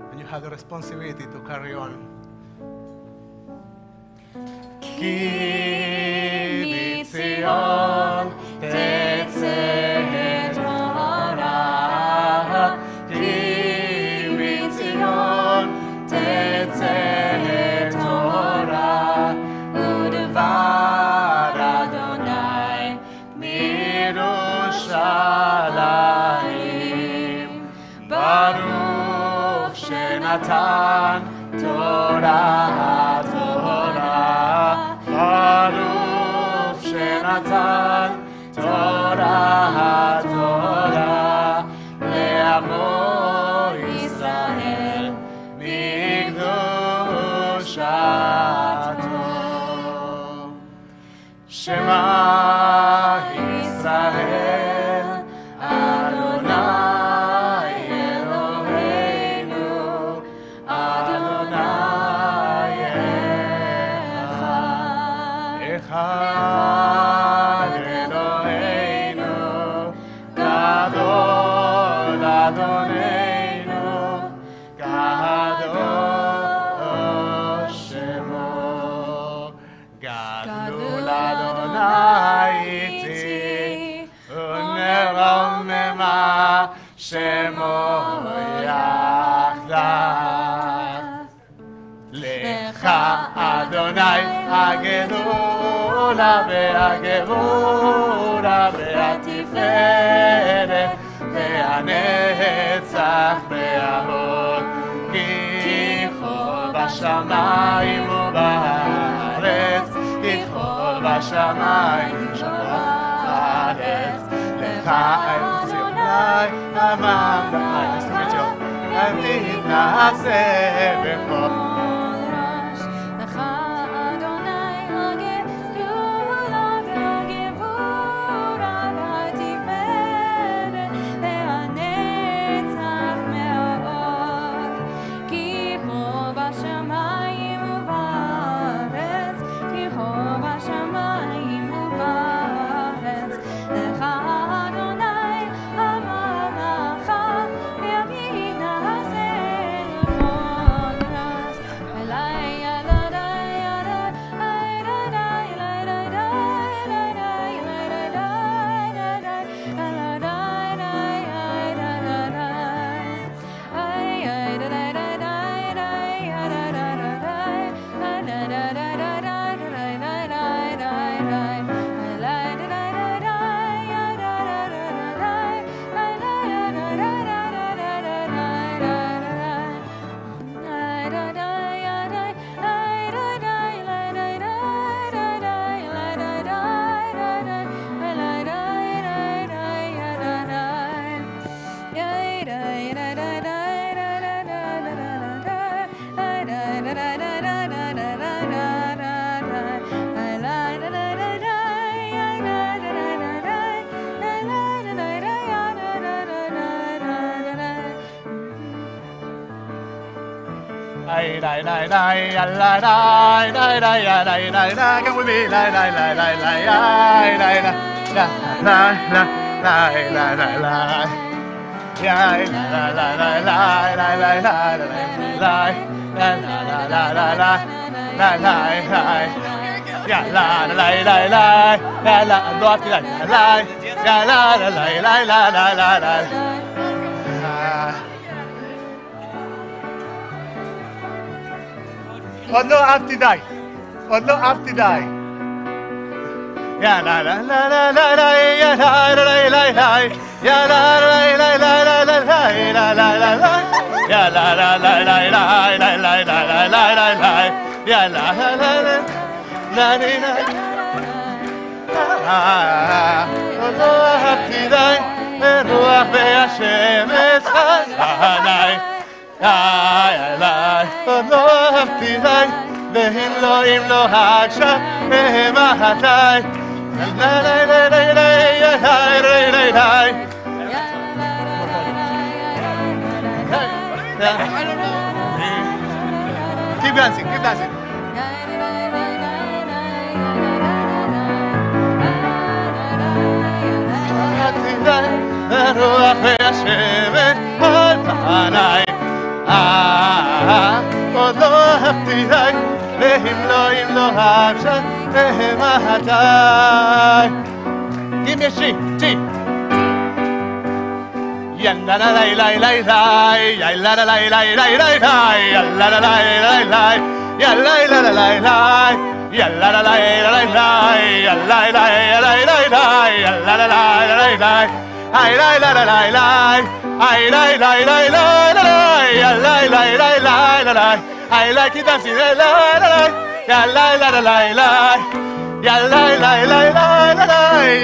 Speaker 2: And you have the responsibility to carry on. Ki b'Tzion tetzeh Torah, Ki b'Tzion tetzeh Torah, Udvar Adonai miYerushalayim, Baruch Shenatan Torah, Torah, Baruch Shenatan Torah, Torah, Le'amo Yisrael Mikdushato. Shema Yisrael Adonai Eloheinu Adonai Echad Eloheinu Gadol Adonenu Gadol Shemo Gadol Adonai iti uneromema Shemo Yachdav Lecha Adonai הגדולה והגבורה והתפארת והנצח וההוד כי כל בשמיים ובארץ כי כל בשמיים ובארץ לך אדוני עמם בארץ ותתנשא בכל Come with me. עוד לא אהבתי די. עוד לא אהבתי די. יא לה לה לה לה לה לה יא לה לה לה לה לה יא לה לה לה לה לה לה לה לה לה לה יא לה לה לה לה לה לה לה לה לה לה לה יא לה לה לה לה לה עוד לא אהבתי די ברוח והשמש חזני עוד לא אהבתי די ואם לא הגשם בהמתי Keep dancing, keep dancing. הרוח והשמש על פניי עוד לא אהבתי די ואם לא עכשיו בהמתי Give me a G, G Yalla la la la la la Yalla la la la la la la Yalla la la la la Yalla la la la la Yalla la la la la Yalla la la la la Yalla la la la la Ay la la la la la Ay la la la la la Yalla la la la la I like it dancing la la la la la la la la la ya la la la la la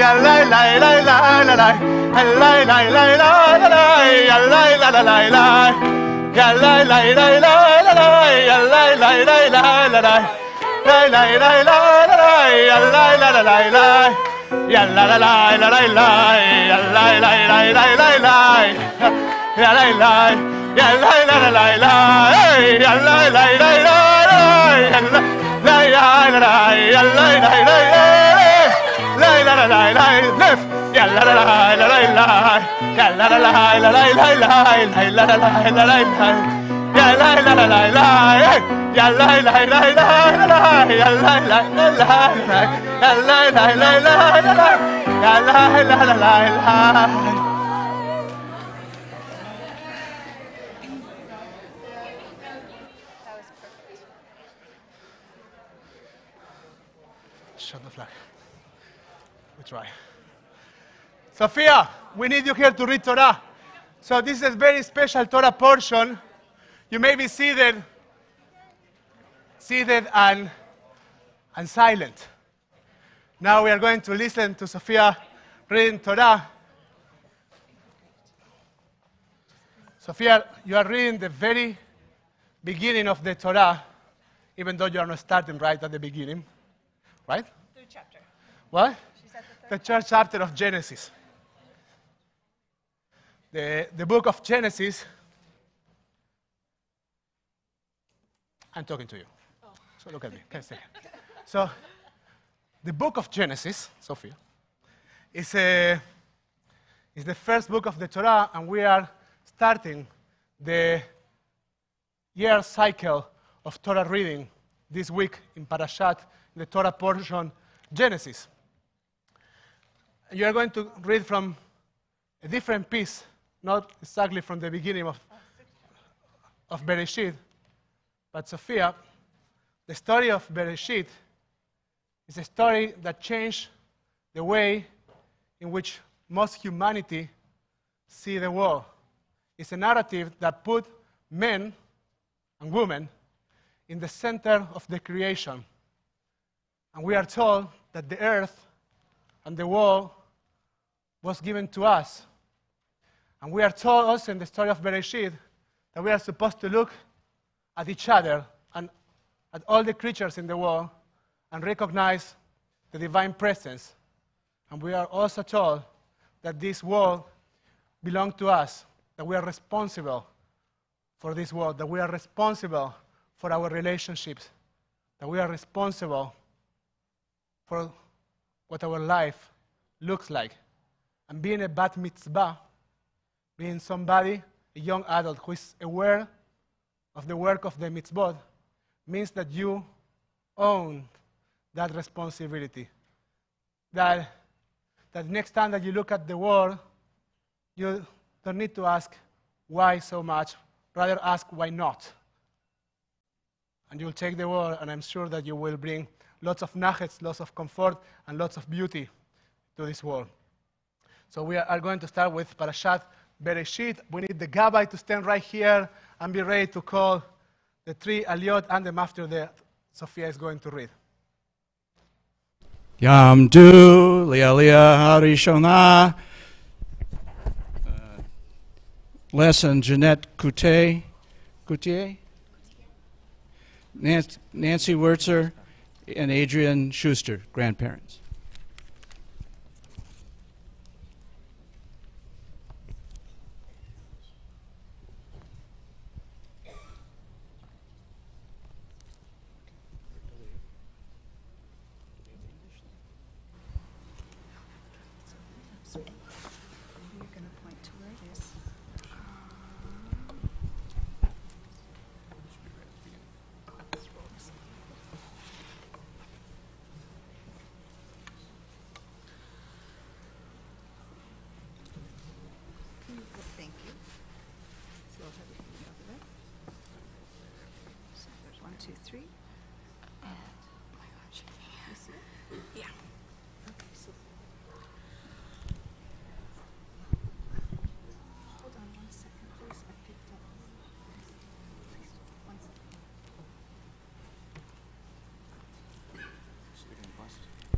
Speaker 2: ya la la la la la la la la la la ya la la la la la ya la la la la la ya la la la la la la la la la la ya la la la la la ya la la la la la la ya la la la la la la ya la la ya la la la la la ya la la la la la la ya la ya la la la la la la la la left ya la la la la la la ya la la la la la la la la la la la la ya la la la la la ya la la la la la ya la la la la ya la la la la la ya la la la la la Shut the flag. We try. Sophia, we need you here to read Torah. So this is a very special Torah portion. You may be seated and silent. Now we are going to listen to Sophia reading Torah. Sophia, you are reading the very beginning of the Torah, even though you are not starting right at the beginning. Right?
Speaker 6: Third chapter.
Speaker 2: What?
Speaker 6: She said
Speaker 2: The third chapter of Genesis. The book of Genesis. I'm talking to you. Oh. So look at me. Can I say? So, the book of Genesis, Sophia, is the first book of the Torah, and we are starting the year cycle of Torah reading this week in Parashat, the Torah portion, Genesis. You are going to read from a different piece, not exactly from the beginning of Bereshit, but Sophia, the story of Bereshit is a story that changed the way in which most humanity see the world. It's a narrative that put men and women in the center of the creation. And we are told that the earth and the world was given to us. And we are told also in the story of Bereshit that we are supposed to look at each other and at all the creatures in the world and recognize the divine presence. And we are also told that this world belongs to us, that we are responsible for this world, that we are responsible for our relationships, that we are responsible for what our life looks like. And being a bat mitzvah, being somebody, a young adult who is aware of the work of the mitzvot, means that you own that responsibility. That next time that you look at the world, you don't need to ask why so much, rather ask why not. And you'll take the world, and I'm sure that you will bring lots of nuggets, lots of comfort, and lots of beauty to this world. So we are going to start with Parashat Bereshit. We need the Gabbai to stand right here and be ready to call the three aliyot and them after that Sophia is going to read.
Speaker 6: Yamdu li'aliyah harishona. Lesson Jeanette Coutier, Nancy Wirtzer, and Adrian Schuster, grandparents.
Speaker 7: Thank you. So I'll have it over there. So there's 1, 2, 3. And you see it?
Speaker 3: Yeah.
Speaker 7: Okay, so hold on 1 second, please. I picked up. Please, 1 second. Yes. Okay. So 1, 2, 3.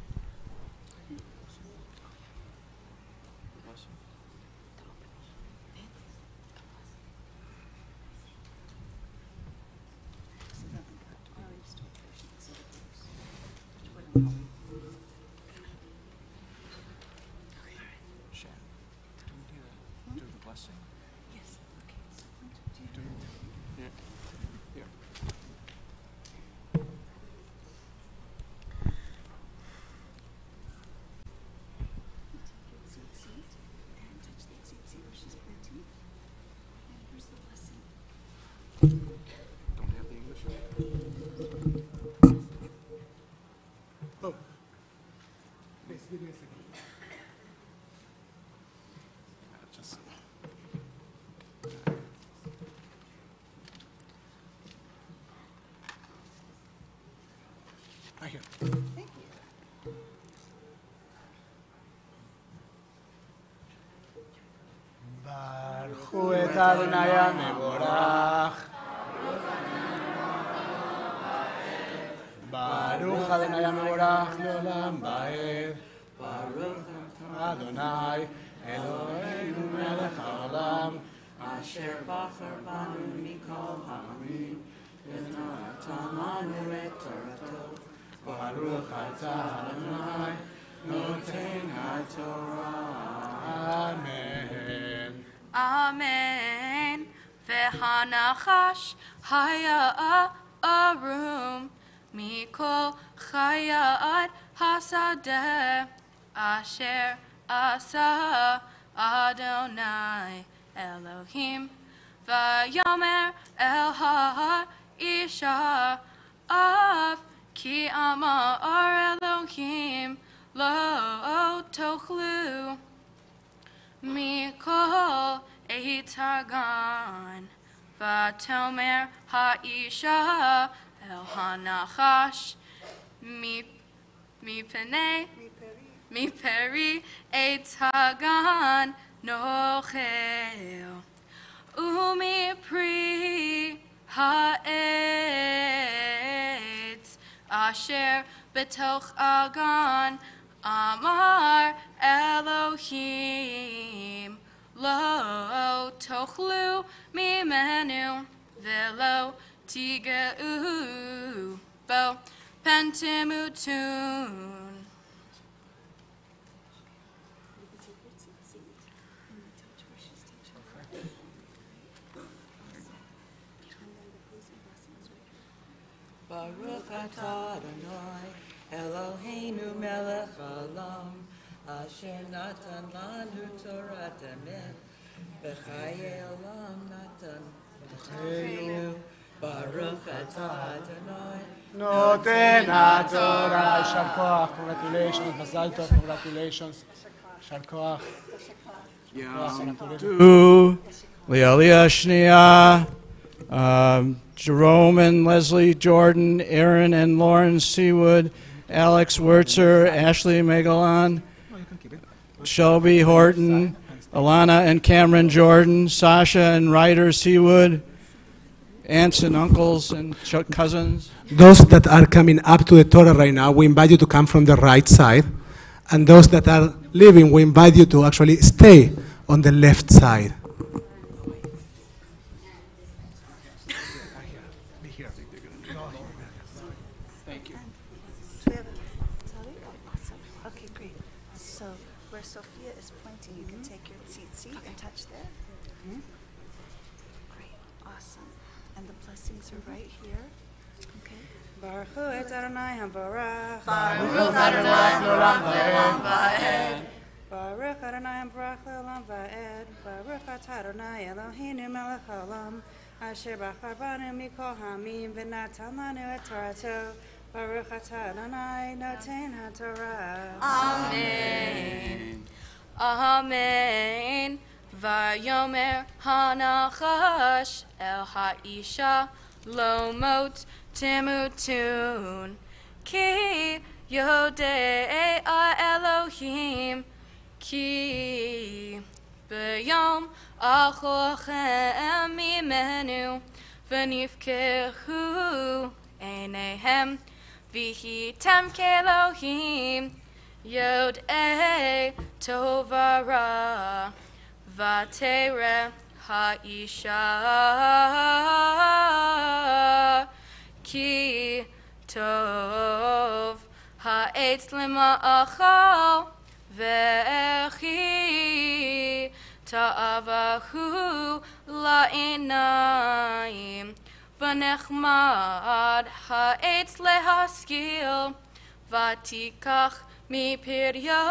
Speaker 7: Seat, and touch that seat. See where she's planting. And here's the blessing.
Speaker 6: Don't have the English?
Speaker 2: Oh, please give me a second.
Speaker 6: Just
Speaker 2: Right here.
Speaker 7: Thank you.
Speaker 2: Baruchu et Adonai HaMevorach. Baruch Adonai HaMevorach le'olam va'ed. Baruch Adonai Eloheinu melech haolam.
Speaker 8: Asher bachar banu mikol ha'amim, v'natan lanu et Torato.
Speaker 2: Baruch atah Adonai
Speaker 8: Noten ha'Torah.
Speaker 2: Amen.
Speaker 3: Amen. V'hanachash haya arum mikol chayat hasadeh asher asa Adonai Elohim v'yomer el ha'isha av ki amar Elohim lo tochlu mikol Eitargan v'tomer ha'isha el hanachash miperi Eitargan nochel umipri ha'etz asher betoch agan amar Elohim lo tochlu mimenu velo tigeu bo pentimutun.
Speaker 8: Baruch atah Adonai, Eloheinu melech haolam, asher natan lanu Torat emet, v'chaye olam natan v'chayeinu. Baruch atah Adonai,
Speaker 2: Noten HaTorah. יישר כוח. Congratulations. Mazel Tov. Congratulations. יישר כוח.
Speaker 6: To Leah Shnia, Jerome and Leslie Jordan, Aaron and Lauren Seawood, Alex Wirtzer, Ashley Megalon, Shelby Horton, Alana and Cameron Jordan, Sasha and Ryder Seawood, aunts and uncles and cousins.
Speaker 2: Those that are coming up to the Torah right now, we invite you to come from the right side. And those that are leaving, we invite you to actually stay on the left side.
Speaker 7: Thank you. Awesome. Okay, great. So where Sophia is pointing, you can take your seat and touch there. Great. Awesome. And the blessings are right here. Okay.
Speaker 9: Baruch hu et Adonai hamvarach.
Speaker 3: Baruch Adonai le'olam va'ed.
Speaker 9: Baruch Adonai hamvarach le'olam va'ed. Baruch atah Adonai Eloheinu melech haolam, asher bachar banu mikol hamim v'natan lanu et Torato. Baruch atah Adonai noten haTorah.
Speaker 3: Amen. Amen. Vayomer hanachash el ha'isha lo mot timutun ki yodei Elohim ki b'yom achochem mimenu v'nifkehu einehem v'hitem ke'Elohim yodei tovara v'tere ha'isha ki tov ha'etz lema'achal ve'chi ta'avahu la'inayim v'nechmad ha'etz lehaskil v'tikach mipiryo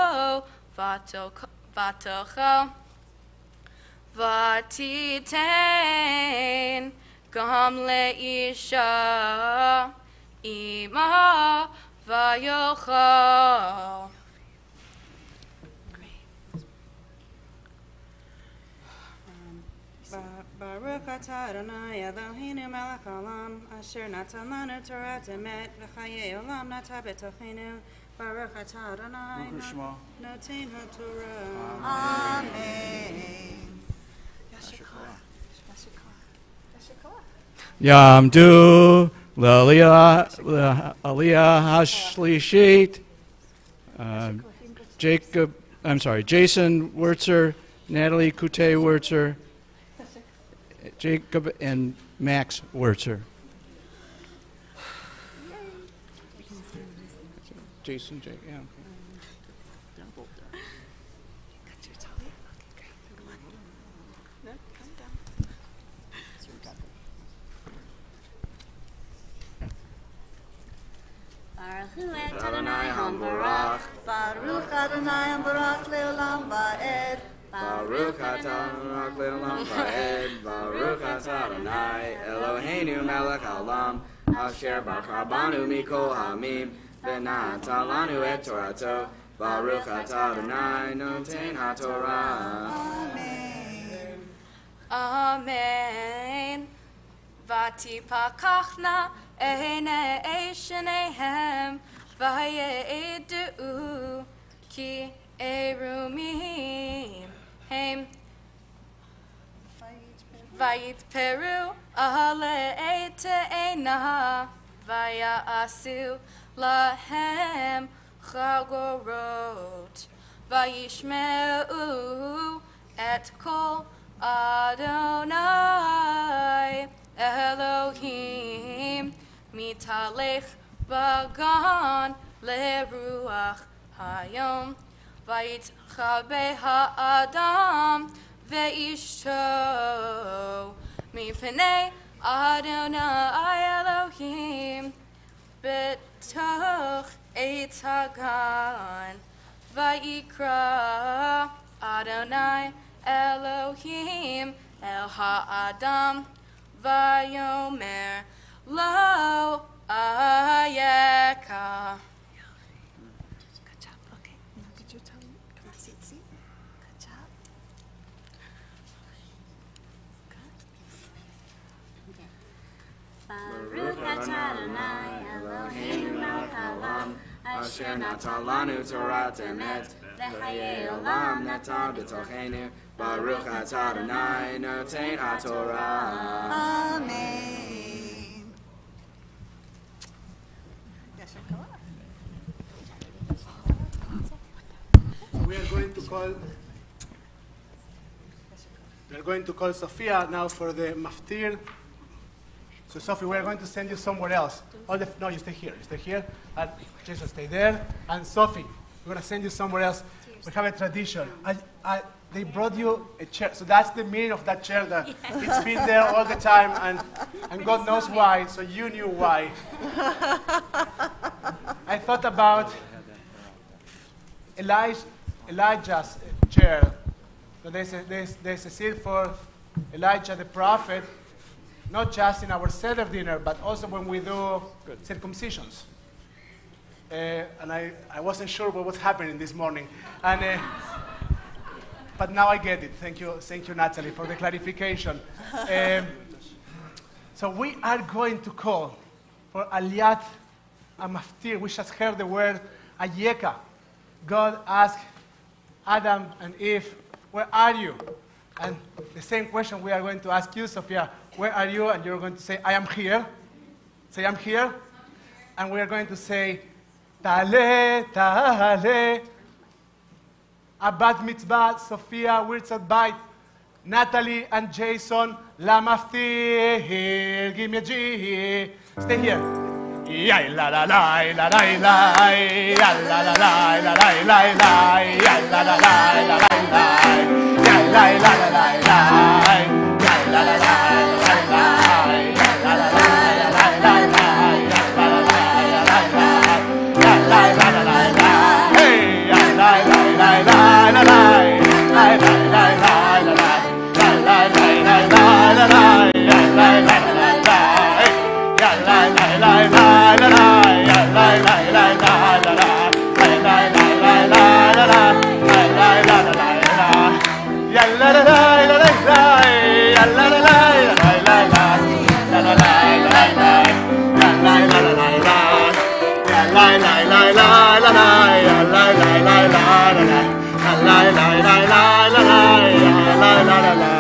Speaker 3: v'tochal v'titen gam le'isha ima v'yochal.
Speaker 9: Baruch atah Adonai Eloheinu melech haolam, asher natan lanu Torat emet, v'chaye olam nata b'tochenu. Baruch atah Adonai noten haTorah.
Speaker 7: Amen.
Speaker 6: Yamdu Aliyah Hashlishit, Jason Wirtzer, Natalie Kute Wirtzer, Jacob and Max Wirtzer. Jason, Jake, yeah.
Speaker 4: Baruch hu et Adonai hamvarach.
Speaker 7: Baruch Adonai hamvarach le'olam va'ed.
Speaker 8: Baruch atah le'olam va'ed. Baruch atah Adonai Eloheinu melech haolam, asher bachar banu mikol hamim v'natan lanu et Torato. Baruch atah Adonai noten haTorah.
Speaker 7: Amen.
Speaker 3: Amen. Vatipakachna einei shnehem vayedu ki erumim hem vayitperu ale te'ena vayaasu lahem chagorot vayishmeu et kol Adonai Elohim mitalech bagan leruach hayom vayitchabe ha'adam ve'ishto mipnei Adonai Elohim Betoch et hagan, vayikra Adonai Elohim el ha'adam, vayomer lo ayeka.
Speaker 7: Good job. Okay. Now get your tongue. Come on, sit. Good job.
Speaker 8: Baruch atah Adonai Eloheinu melech haolam, asher natan lanu Torah emet, v'chayei olam nata b'tochenu. Baruch atah Adonai noten haTorah.
Speaker 7: Amen. Yes, come on.
Speaker 2: We are going to call Sophia now for the maftir. So Sophie, we are going to send you somewhere else. No, you stay here. You stay here, and Jason stay there. And Sophie, we're going to send you somewhere else. We have a tradition. They brought you a chair. So that's the meaning of that chair. That it's been there all the time, and God knows why. So you knew why. I thought about Elijah's chair. So there's a seat for Elijah the prophet, not just in our Seder dinner, but also when we do circumcisions. And I wasn't sure what was happening this morning. But now I get it. Thank you, Natalie, for the clarification. So we are going to call for Aliyat Amaftir. We just heard the word Ayeka. God asked Adam and Eve, where are you? And the same question we are going to ask you, Sophia, where are you? And you're going to say, I am here. Say, I'm here. And we are going to say, Tale, Tale. Abat Mitzvah, Sophia, Wirtzer, Bite, Natalie, and Jason, Lamaftir, give me a G. Stay here. Ya la la la la la la, ya la la la la la la la, ya la la la la la la, ya la la la la la, ya la la la la la, ya la la la la la, ya la la la la la, ya la la la la la, hey, ya la la la la la la, la la la la la, la la la la la, ya la la la la la. La la la la la la la, la la la la la la, la la la la la la, la la la la la, ya la la la la la, ya la la la la la, la la la la la, ya la la la la la, ya la la la la la, ya la la la la la, ya la la la la la, ya la la la la.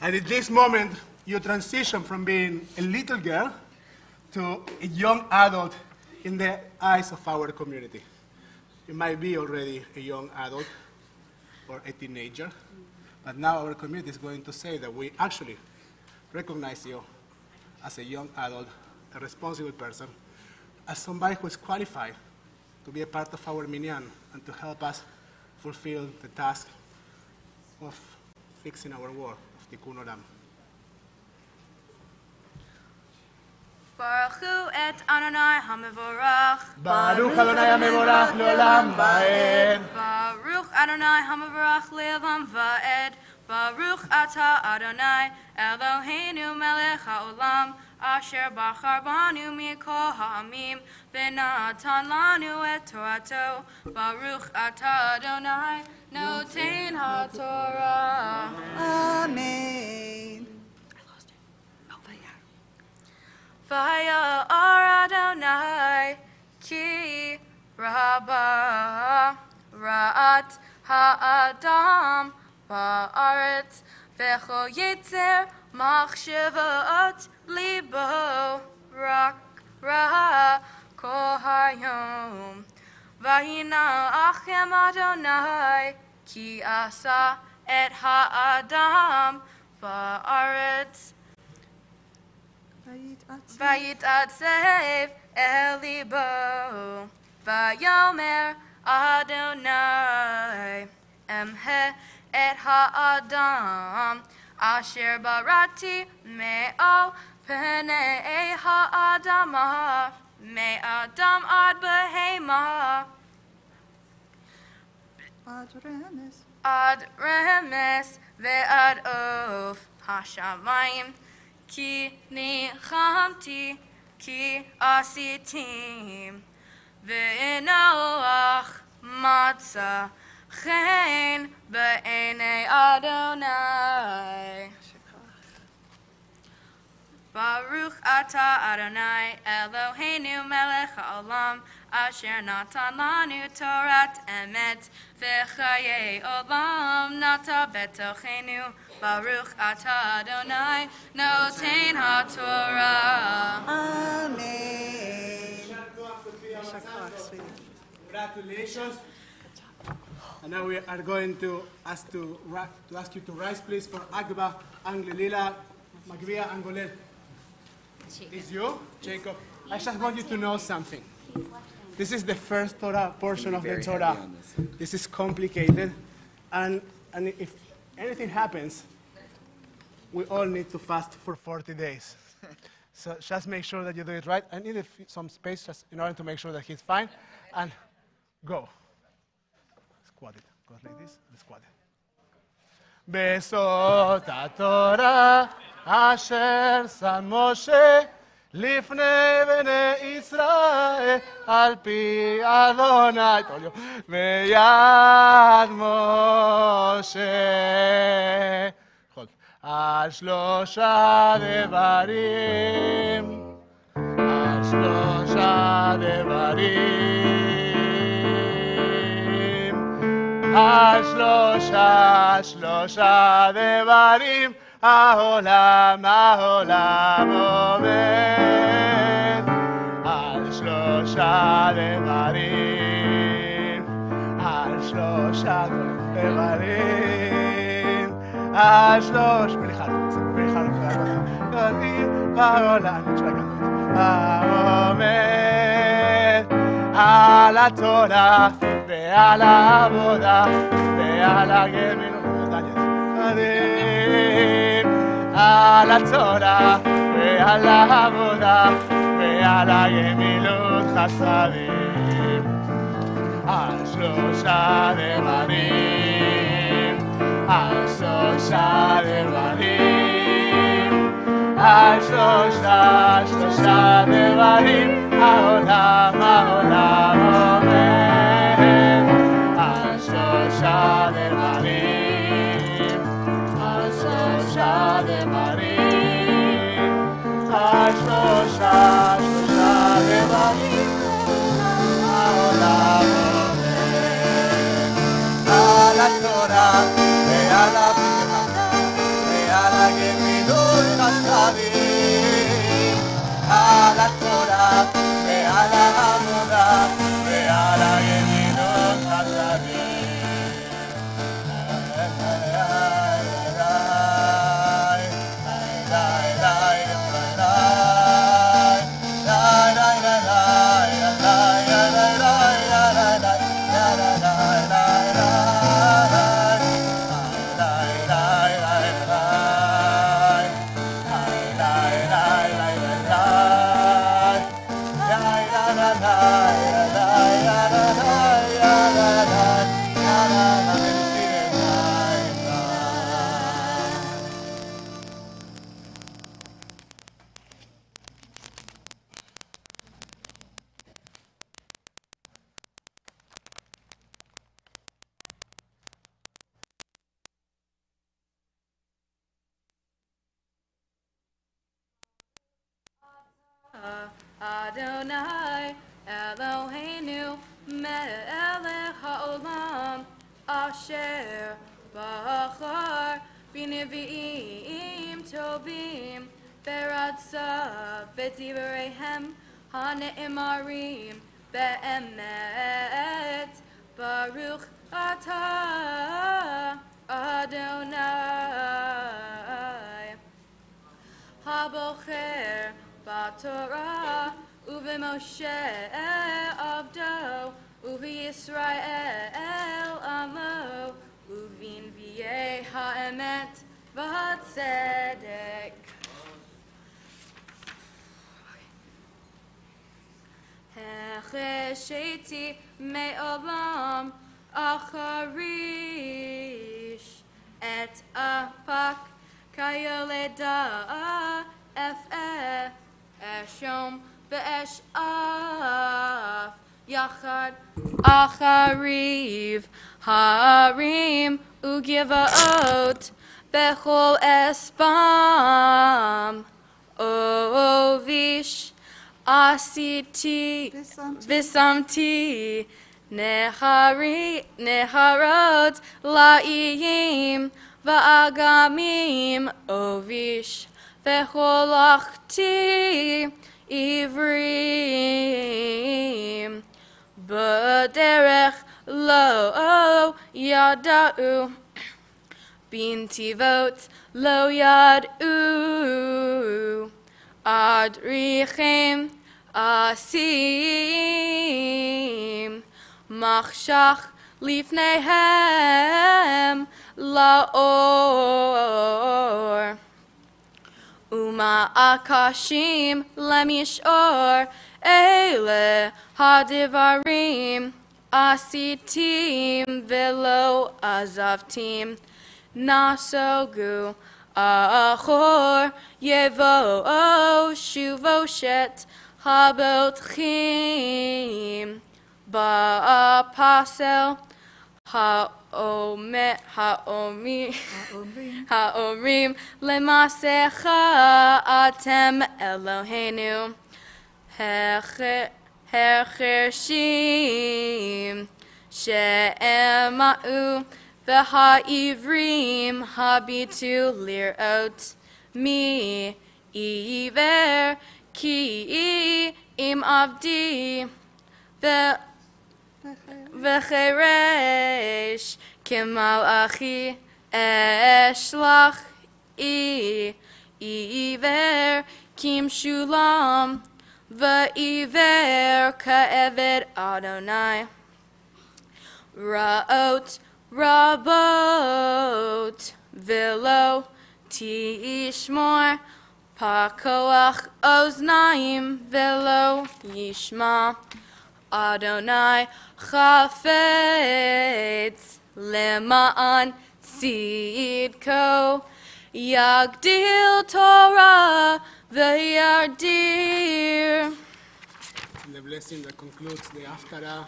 Speaker 2: And at this moment, you transition from being a little girl to a young adult in the eyes of our community. You might be already a young adult or a teenager, but now our community is going to say that we actually recognize you as a young adult, a responsible person, as somebody who is qualified to be a part of our minyan and to help us fulfill the task of fixing our world, of tikkun olam.
Speaker 3: Baruch hu et Adonai HaMevorach.
Speaker 2: Baruch Adonai HaMevorach le'olam va'ed.
Speaker 3: Baruch Adonai HaMevorach le'olam va'ed. Baruch atah Adonai Eloheinu melech haolam, asher bachar banu mikol ha'amim, v'natan lanu et Torato. Baruch atah Adonai noten haTorah.
Speaker 7: Amen.
Speaker 3: Vaya'ar Adonai ki rabba ra'at ha'adam ba'aretz v'cho yitzer machshavot libo rak ra kol hayom. Vayina'achem Adonai ki asa et ha'adam ba'aretz Vayit'atzev el libo, vayomer Adonai, emhe et ha'adam, Asher barati me'al pnei ha'adamah me'adam ad behema ad remes ve'ad of hashamayim ki nichamti ki asitim ve'enoach matzah chen be'enei Adonai. Baruch atah Adonai Eloheinu melech haolam asher natan lanu Torat emet v'chayei olam nata betochenu. Baruch atah Adonai noten haTorah.
Speaker 7: Amen.
Speaker 2: Congratulations. And now we are going to ask you to rise, please, for Agba, Anglilila, Magvia, and Golel. It's you, Jacob. I just want you to know something. This is the first Torah portion of the Torah. This is complicated. And if anything happens, we all need to fast for 40 days. So just make sure that you do it right. I need some space just in order to make sure that he's fine. And go. Squat it. Go like this. Squat it. Besot HaTorah asher sam Moshe lifnei bnei Israel al pi Adonai veyad Moshe al shlosha devarim al shlosha devarim al shlosha devarim העולם עומד על שלושה דברים, על שלושה דברים, על דברים בעולם העומד על התורה ועל העבודה ועל הגמילות על התורה ועל העבודה ועל הגמילות חסדים על שלושה דברים על שלושה דברים על שלושה דברים העולם עומד על שלושה דברים על שלושה דברים על שלושה דברים העולם עומד על התורה ועל הברכה ועל הגמילות חסדים על התורה ועל העבודה ועל הגמילות חסדים
Speaker 3: Adonai Eloheinu melech haolam asher bachar b'nevi'im tovim beratza b'divreihem hane'emarim be'emet baruch atah Adonai habocher b'Torah uveMoshe avdo uveYisrael amo uv'nvi'ei ha'emet והצדק. החשיתי מעולם אחריש את אפק כילדה אשום ואשאף יחד אחריב הרים וגבעות בכל אספם אוביש עשיתי ושמתי נהרות לאיים ואגמים אוביש והולכתי עברים בדרך לא ידעו בנתיבות לא ידעו אדריכם אשים מחשך לפניהם לאור ומעקשים למשעור אלה הדברים עשיתם ולא עזבתם נסוגו אחור יבואו שובושת הבוטחים בפסל האומרים למעשיך אתם אלוהינו החרשים שמעו והעברים הביטו לראות מי עיוור כי אם עבדי וחרש כמלאכי אשלח עיוור כמשולם ועיוור כעבד אדוני רעות רבות ולא תשמור פקוח אוזניים ולא ישמע אדוני חפץ למען צדקו יגדיל תורה וירדיר.
Speaker 2: The blessing that concludes the Haftarah.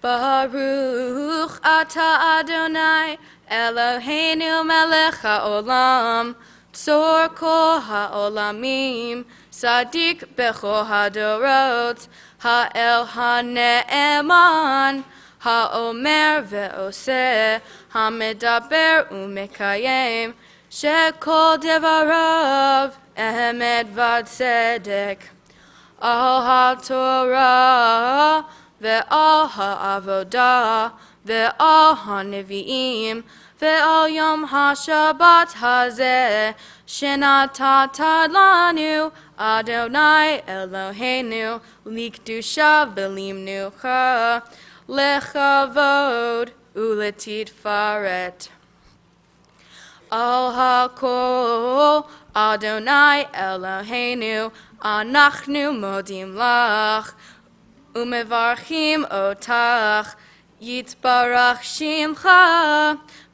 Speaker 3: Baruch Ata Adonai Eloheinu melech haolam tzor kol haolamim Sadik bechol hadorot ha'el ha'ne'eman ha'omer ve'oseh ha'medaber u'mekayem shekol devarav emet v'tzedek al ha'torah ve'al ha'avodah ve'al ha'nevi'im ve'al yom ha'shabbat hazeh shenatata lanu Adonai Eloheinu likdusha v'limnucha lechavod uletitfaret al hakol Adonai Eloheinu anachnu modim lach umevarchim otach yitbarach shimcha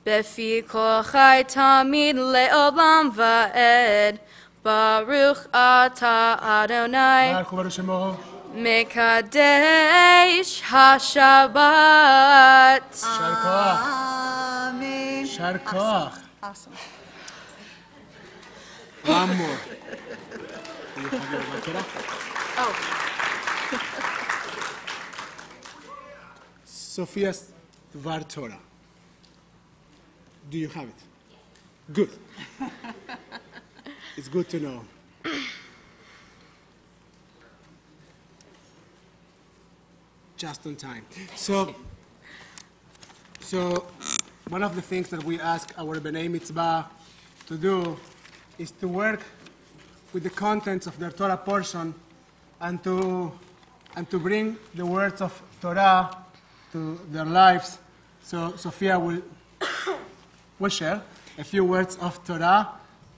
Speaker 3: befi kol chai tamid le'olam va'ed Baruch Ata Adonai Mekadesh HaShabbat.
Speaker 2: Amen. Shar koach.
Speaker 7: Awesome.
Speaker 2: One more.
Speaker 3: Oh.
Speaker 2: Sophia's Dvar Torah. Do you have it? Good. It's good to know. Just on time. So one of the things that we ask our B'nai Mitzvah to do is to work with the contents of their Torah portion and to bring the words of Torah to their lives. So Sophia will will share a few words of Torah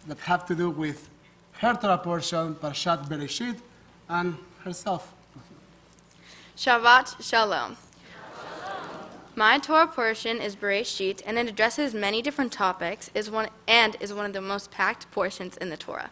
Speaker 2: that have to do with her Torah portion, Parshat Bereshit, and herself.
Speaker 3: Shabbat Shalom. My Torah portion is Bereshit, and it addresses many different topics is one of the most packed portions in the Torah.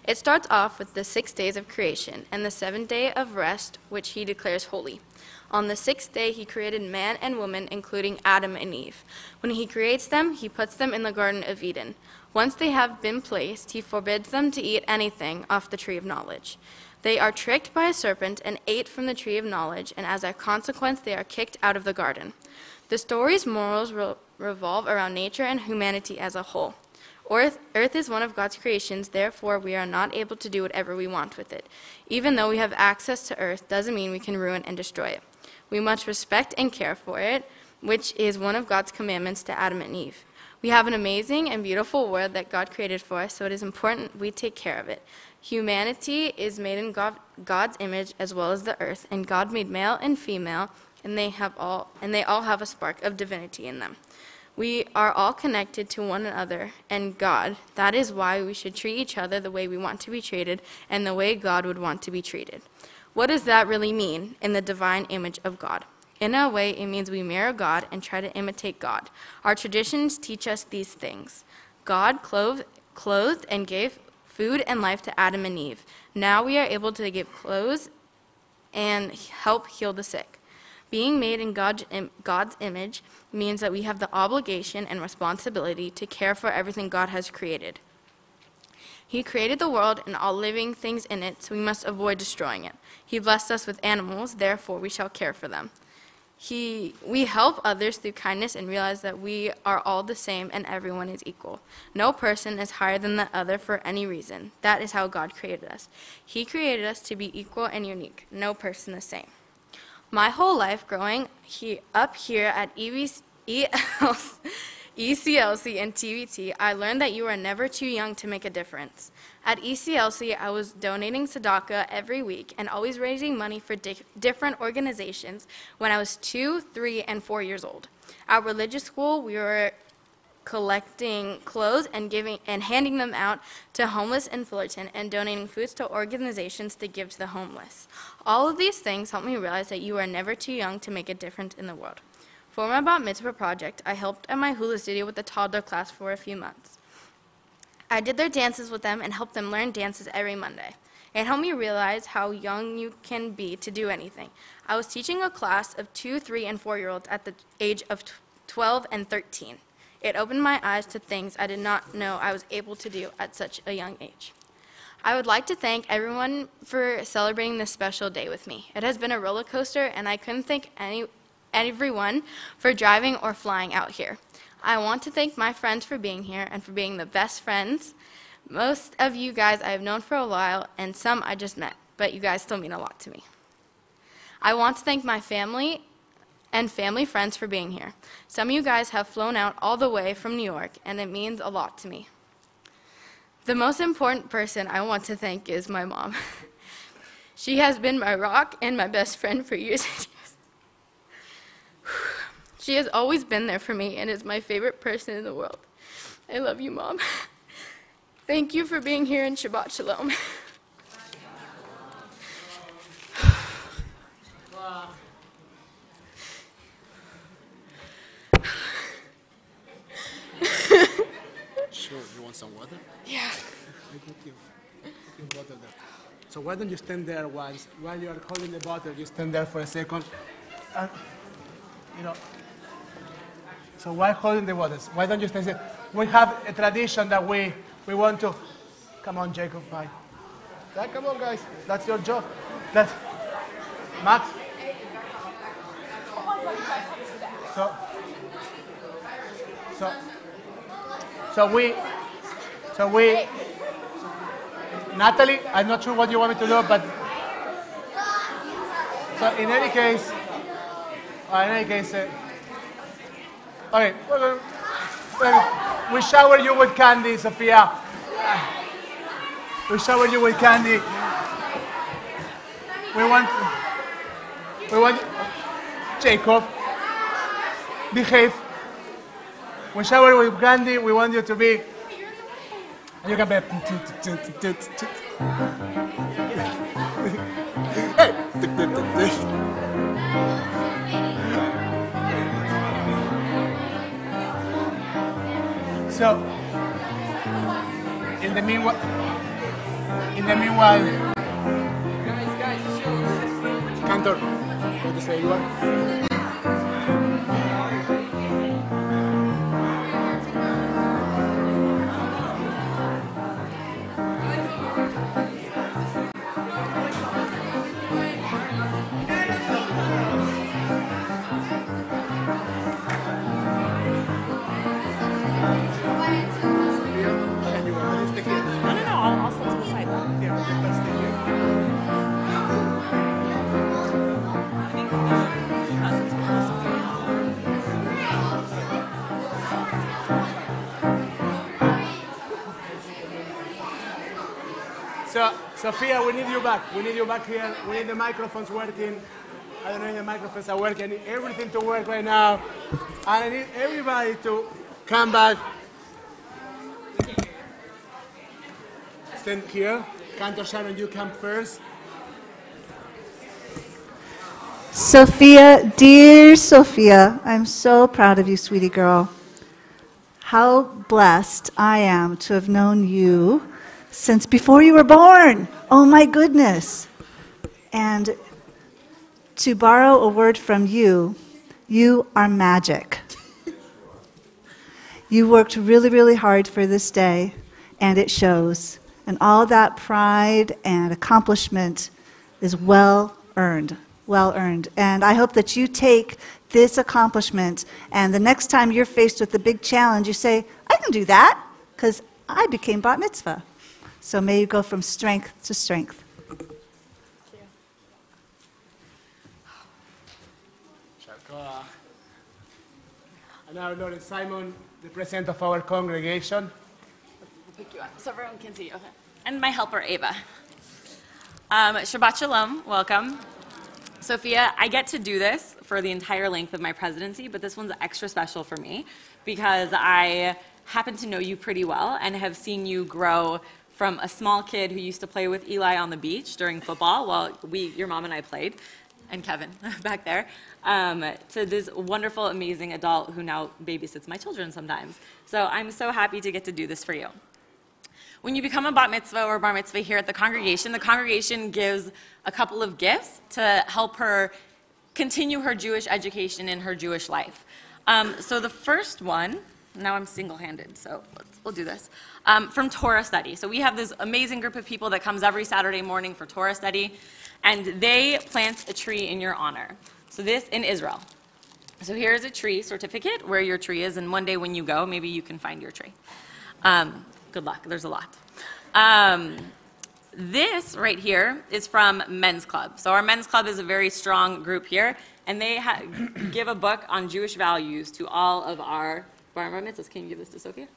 Speaker 3: It starts off with the 6 days of creation and the 7th day of rest, which he declares holy. On the 6th day, he created man and woman, including Adam and Eve. When he creates them, he puts them in the Garden of Eden. Once they have been placed, he forbids them to eat anything off the tree of knowledge. They are tricked by a serpent and ate from the tree of knowledge, and as a consequence, they are kicked out of the garden. The story's morals revolve around nature and humanity as a whole. Earth is one of God's creations, therefore we are not able to do whatever we want with it. Even though we have access to Earth, doesn't mean we can ruin and destroy it. We must respect and care for it, which is one of God's commandments to Adam and Eve. We have an amazing and beautiful world that God created for us, so it is important we take care of it. Humanity is made in God's image as well as the earth, and God made male and female, and they all have a spark of divinity in them. We are all connected to one another and God. That is why we should treat each other the way we want to be treated and the way God would want to be treated. What does that really mean in the divine image of God? In a way, it means we mirror God and try to imitate God. Our traditions teach us these things. God clothed and gave food and life to Adam and Eve. Now we are able to give clothes and help heal the sick. Being made in God's image means that we have the obligation and responsibility to care for everything God has created. He created the world and all living things in it, so we must avoid destroying it. He blessed us with animals, therefore we shall care for them. We help others through kindness and realize that we are all the same and everyone is equal. No person is higher than the other for any reason. That is how God created us. He created us to be equal and unique. No person the same. My whole life growing up here at ECLC and TVT, I learned that you are never too young to make a difference. At ECLC, I was donating tzedakah every week and always raising money for different organizations when I was 2, 3, and 4 years old. At religious school, we were collecting clothes and handing them out to homeless in Fullerton and donating foods to organizations to give to the homeless. All of these things helped me realize that you are never too young to make a difference in the world. For my Bat Mitzvah project, I helped at my hula studio with the toddler class for a few months. I did their dances with them and helped them learn dances every Monday. It helped me realize how young you can be to do anything. I was teaching a class of 2, 3, and 4-year-olds at the age of 12 and 13. It opened my eyes to things I did not know I was able to do at such a young age. I would like to thank everyone for celebrating this special day with me. It has been a roller coaster, and I couldn't thank everyone for driving or flying out here. I want to thank my friends for being here and for being the best friends. Most of you guys I have known for a while, and some I just met, but you guys still mean a lot to me. I want to thank my family and family friends for being here. Some of you guys have flown out all the way from New York, and it means a lot to me. The most important person I want to thank is my mom. She has been my rock and my best friend for years and years. She has always been there for me and is my favorite person in the world. I love you, Mom. Thank you for being here in Shabbat Shalom.
Speaker 2: Sure, you want some water?
Speaker 3: Yeah.
Speaker 2: I give you water there. So why don't you stand there while you are holding the bottle, you stand there for a second. So while holding the waters, why don't you stand there? We have a tradition that we want to. Come on, Jacob, bye. Come on, guys. That's your job. That's Max. So we, Natalie, I'm not sure what you want me to do, but so in any case, okay, we shower you with candy, Sophia. We shower you with candy. We want Jacob, behave. we shower with candy. We want you to be. You can be. So, in the meanwhile, Cantor, what to say you are?
Speaker 9: I'll step to the side.
Speaker 2: So, Sophia, we need you back. We need you back here. We need the microphones working. I don't know if the microphones are working. I need everything to work right now. And I need everybody to come back. Stand here. Cantor Sharon, you come first.
Speaker 7: Sophia, dear Sophia, I'm so proud of you, sweetie girl. How blessed I am to have known you since before you were born. Oh my goodness. And to borrow a word from you, you are magic. You worked really, really hard for this day, and it shows. And all that pride and accomplishment is well earned. Well earned. And I hope that you take this accomplishment and the next time you're faced with a big challenge, you say, I can do that because I became bat mitzvah. So may you go from strength to strength.
Speaker 2: And now, Lord Simon, the president of our congregation.
Speaker 10: We'll pick you up so everyone can see. Okay. And my helper, Ava. Shabbat Shalom. Welcome. Sophia, I get to do this for the entire length of my presidency, but this one's extra special for me because I happen to know you pretty well and have seen you grow from a small kid who used to play with Eli on the beach during football while your mom and I played, and Kevin back there, to this wonderful, amazing adult who now babysits my children sometimes. So I'm so happy to get to do this for you. When you become a bat mitzvah or bar mitzvah here at the congregation gives a couple of gifts to help her continue her Jewish education in her Jewish life. So the first one, now I'm single-handed, so we'll do this, from Torah study. So we have this amazing group of people that comes every Saturday morning for Torah study, and they plant a tree in your honor. So this in Israel. So here's a tree certificate where your tree is, and one day when you go, maybe you can find your tree. Good luck, there's a lot. This right here is from Men's Club. So our Men's Club is a very strong group here, and they give a book on Jewish values to all of our bar mitzvahs. Can you give this to Sophia?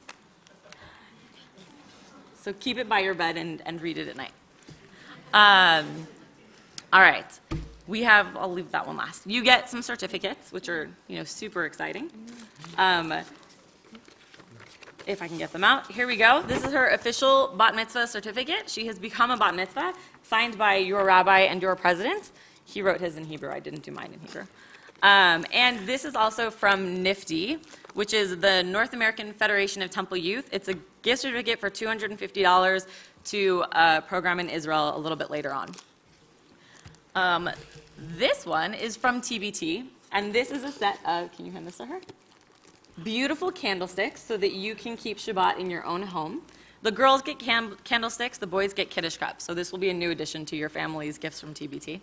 Speaker 10: So keep it by your bed and read it at night. All right, I'll leave that one last. You get some certificates, which are, super exciting. If I can get them out. Here we go. This is her official bat mitzvah certificate. She has become a bat mitzvah, signed by your rabbi and your president. He wrote his in Hebrew. I didn't do mine in Hebrew. And this is also from NIFTY, which is the North American Federation of Temple Youth. It's a gift certificate for $250 to a program in Israel a little bit later on. This one is from TBT, and this is a set of, can you hand this to her? Beautiful candlesticks so that you can keep Shabbat in your own home. The girls get candlesticks, the boys get Kiddush cups. So this will be a new addition to your family's gifts from TBT.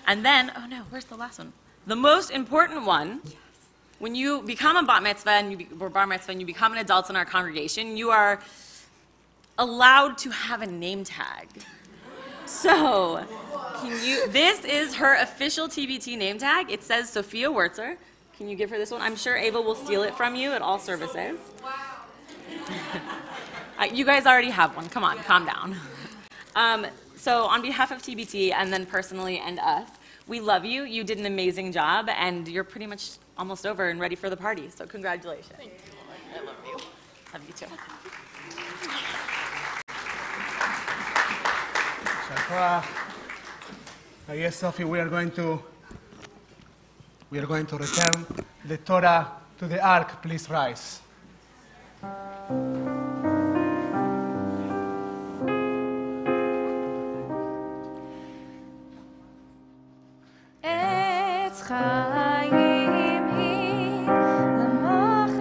Speaker 10: And then, oh no, where's the last one? The most important one, yes. When you become a bat mitzvah or bar mitzvah and you become an adult in our congregation, you are allowed to have a name tag. So, this is her official TBT name tag. It says Sophia Wirtzer. Can you give her this one? I'm sure Ava will steal it from you at all services. Wow. You guys already have one. Come on, calm down. So on behalf of TBT and then personally and us, we love you. You did an amazing job, and you're pretty much almost over and ready for the party. So congratulations. Thank you. Love you too.
Speaker 2: Yes, Sophie, we are going to return the Torah to the ark. Please rise.
Speaker 5: Etz Chaim hi l'machazikim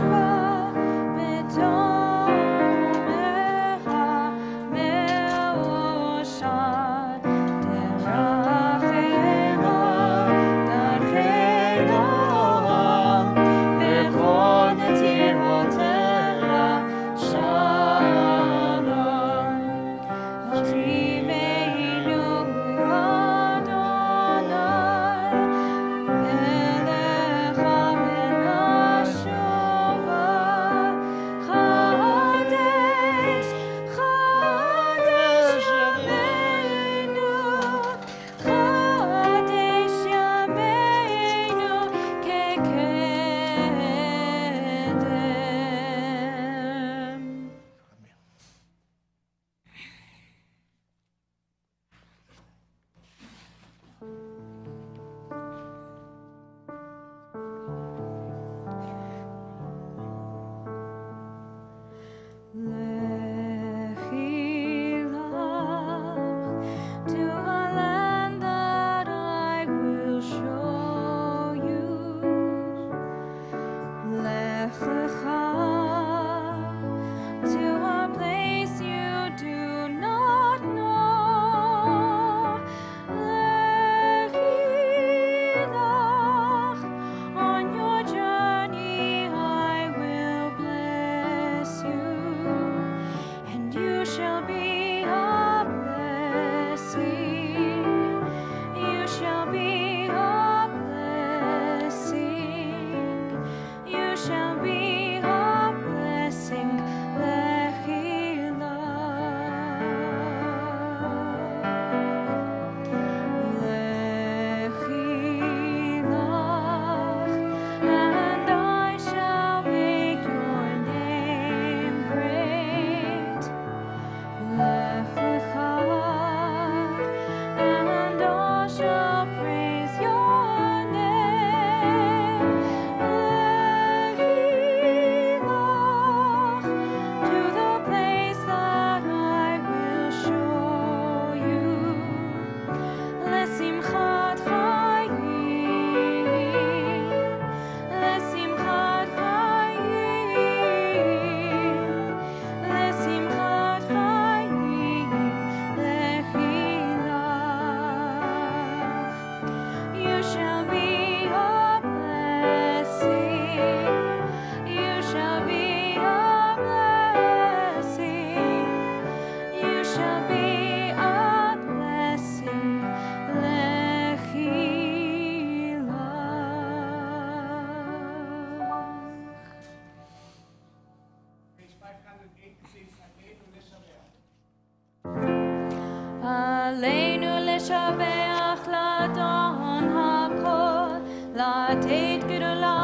Speaker 5: ba v'tomecha me'oshan terachema darchei noam v'chol netivotera shalom Achiveinu Aleinu leshabeach ladon hakol, latet gedula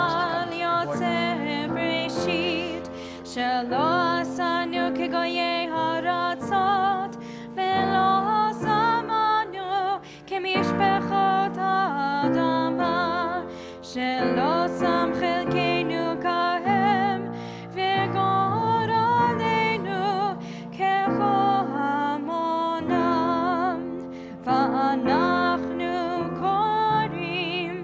Speaker 5: liotzer breshit, shelo asanu kegoyei haratzot, velo asamanu kemishpechot ha'adama, shelo sam chelkeinu kahem, v'gor aleinu kechol hamonam, va'anachnu korim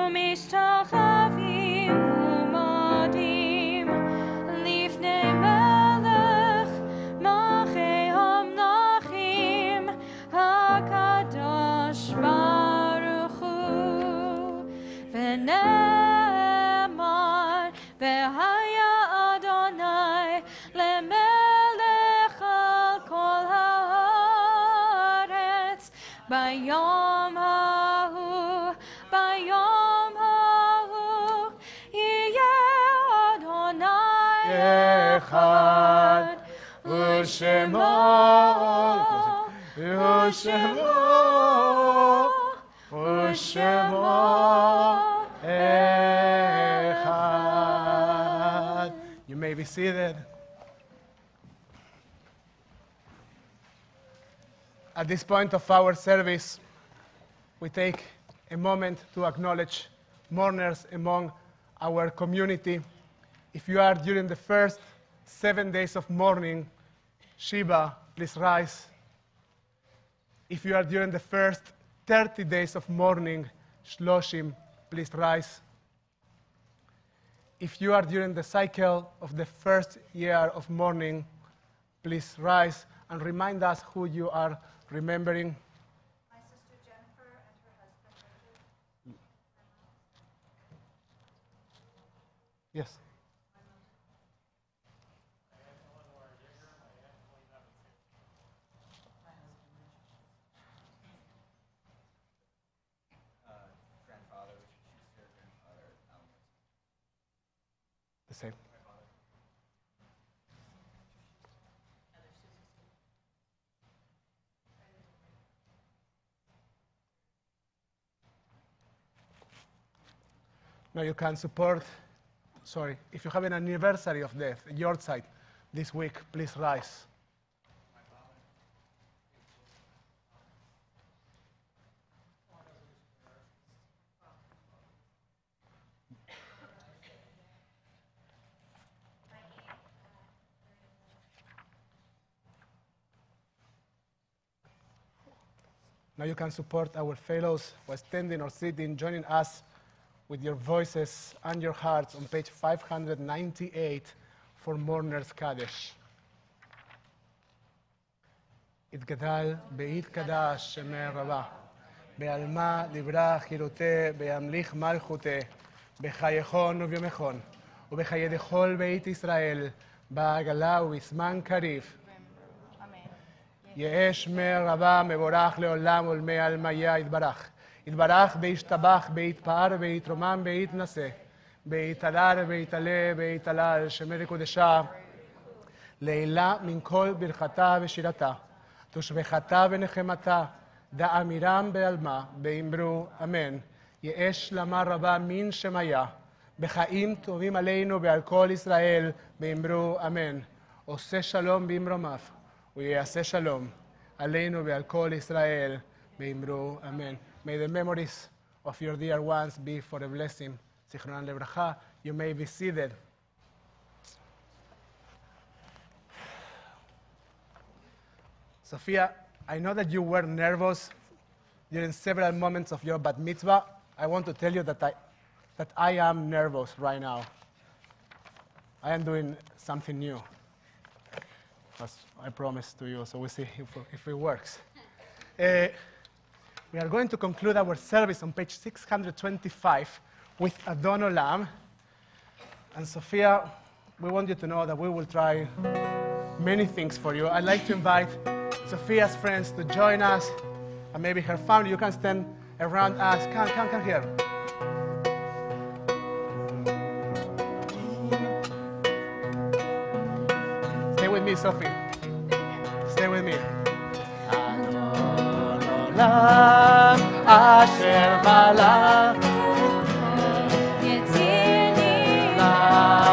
Speaker 5: u'mishtachavim u'modim lifnei melech machei hamnachim hakadosh baruch hu v'nemar v'haya Adonai lemelech al kol haaretz bayom hahu yeh Adonai
Speaker 2: Echad u'shemo echad. You may may be seated. At this point of our service, we take a moment to acknowledge mourners among our community. If you are during the first 7 days of mourning, Shiva, please rise. If you are during the first 30 days of mourning, Shloshim, please rise. If you are during the cycle of the first year of mourning, please rise and remind us who you are remembering.
Speaker 7: My sister Jennifer and her husband Richard.
Speaker 2: Yes. The same. Now you can support, if you have an anniversary of death, a Wirtzer this week, please rise. Now you can support our fellows who are standing or sitting, joining us with your voices and your hearts on page 598 for Mourners Kaddish. Itgadal beitgadash shemei rabah, be'alma libra chirute, be'amlich malchute, bechayechon u'vyomechon, u'bechaye dechol beit Israel, ba'agala u'bizman karif. יש מרבה מבורך לעולם ולמי עלמיה יתברך. יתברך וישתבח, ויתפאר ויתרומם ויתנשא, ויתהלל ויתעלה ויתהלל, שמי לקודשה, לעילה מן כל ברכתה ושירתה, תושבחתה ונחמתה, דאמירם בעלמה, באמרו אמן. יש למה רבה מן שמיה, בחיים טובים עלינו ועל כל ישראל, באמרו אמן. עושה שלום במרומיו. ויעשה שלום עלינו ועל כל ישראל, ואמרו אמן. May the memories of your dear ones be for a blessing. זיכרונם לברכה. You may be seated. Sophia, I know that you were nervous during several moments of your bat mitzvah. I want to tell you that I am nervous right now. I am doing something new, as I promised to you, so we'll see if it works. We are going to conclude our service on page 625 with Adon Olam. And Sophia, we want you to know that we will try many things for you. I'd like to invite Sophia's friends to join us, and maybe her family. You can stand around us. Come here. Stay with me, Sophie. Stay with me. Adon Olam, Asher Malach, Yetzirni Lach,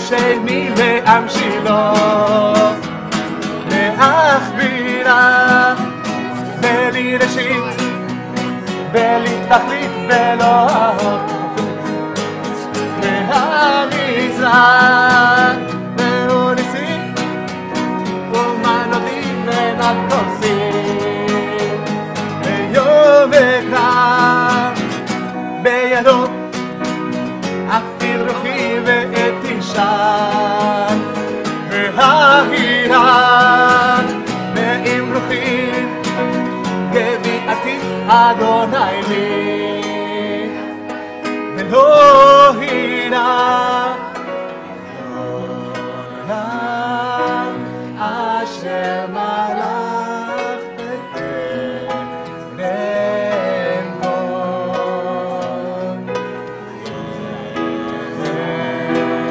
Speaker 2: שני לעם שילה, להכבירה, בלי ראשית, בלי תכלית, בלא מהמצווה, והוא ניסים, ומנותים ונתוסים, ביום וקרב, בידו, אפילו רוחי ואת אישן, וההירן, ועם רוחי, גביעתי אדוני לי. Elohina Olam Asher Malach B'Eren Kon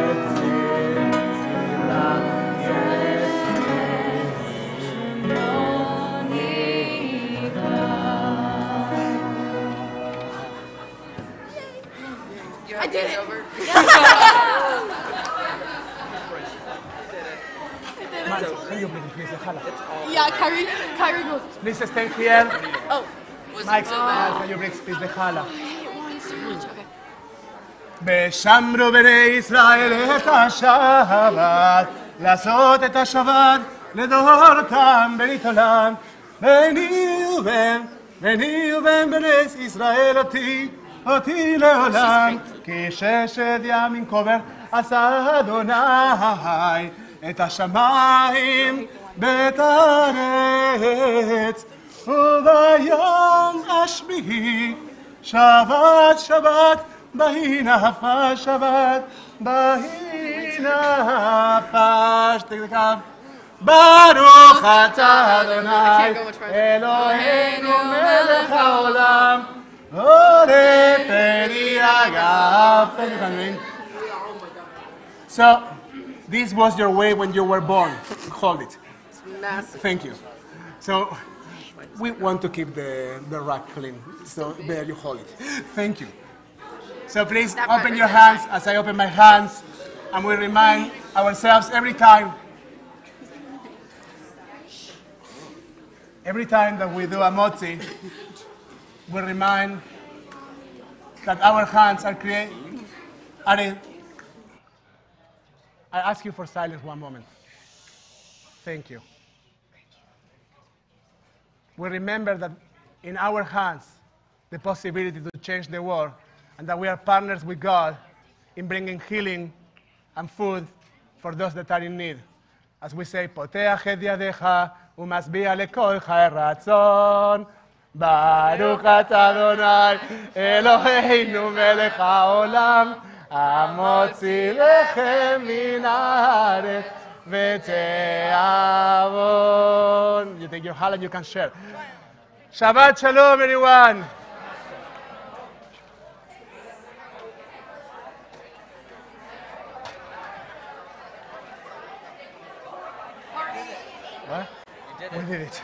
Speaker 2: Yetzirah
Speaker 3: I did it.
Speaker 2: Can you please hala?
Speaker 3: Yeah, Kyrie goes.
Speaker 2: Please stay here.
Speaker 3: Oh.
Speaker 2: Mike, can you please the hala?
Speaker 3: I hate one so much. Okay.
Speaker 2: ושמרו בני ישראל את השבת, לעשות את השבת לדורתם ברית עולם. ביני ובין בני ישראל אותי לעולם. כי ששת ימים קובר עשה אדוני את השמיים ואת הארץ. וביום השביעי שבת בהי נפש שבת, בהי נפש, תקדקם. ברוך אתה אדוני, אלוהינו מלך העולם, עולה פרי אגף. So, this was your way when you were born. Hold it.
Speaker 9: It's massive.
Speaker 2: Thank you. So, we want to keep the rack clean. So, there you hold it. Thank you. So please open your hands as I open my hands, and we remind ourselves every time that we do a motzi, we remind that our hands are created. I ask you for silence one moment. Thank you. We remember that in our hands, the possibility to change the world, and that we are partners with God in bringing healing and food for those that are in need. As we say, Poteach et yadecha umasbi'a lekolcha ratzon. Baruch ata Adonai Eloheinu melech haolam המוציא לחם מן הארץ ותיאבון. You take your halal and you can share. Shabbat Shalom, everyone. What? We did it.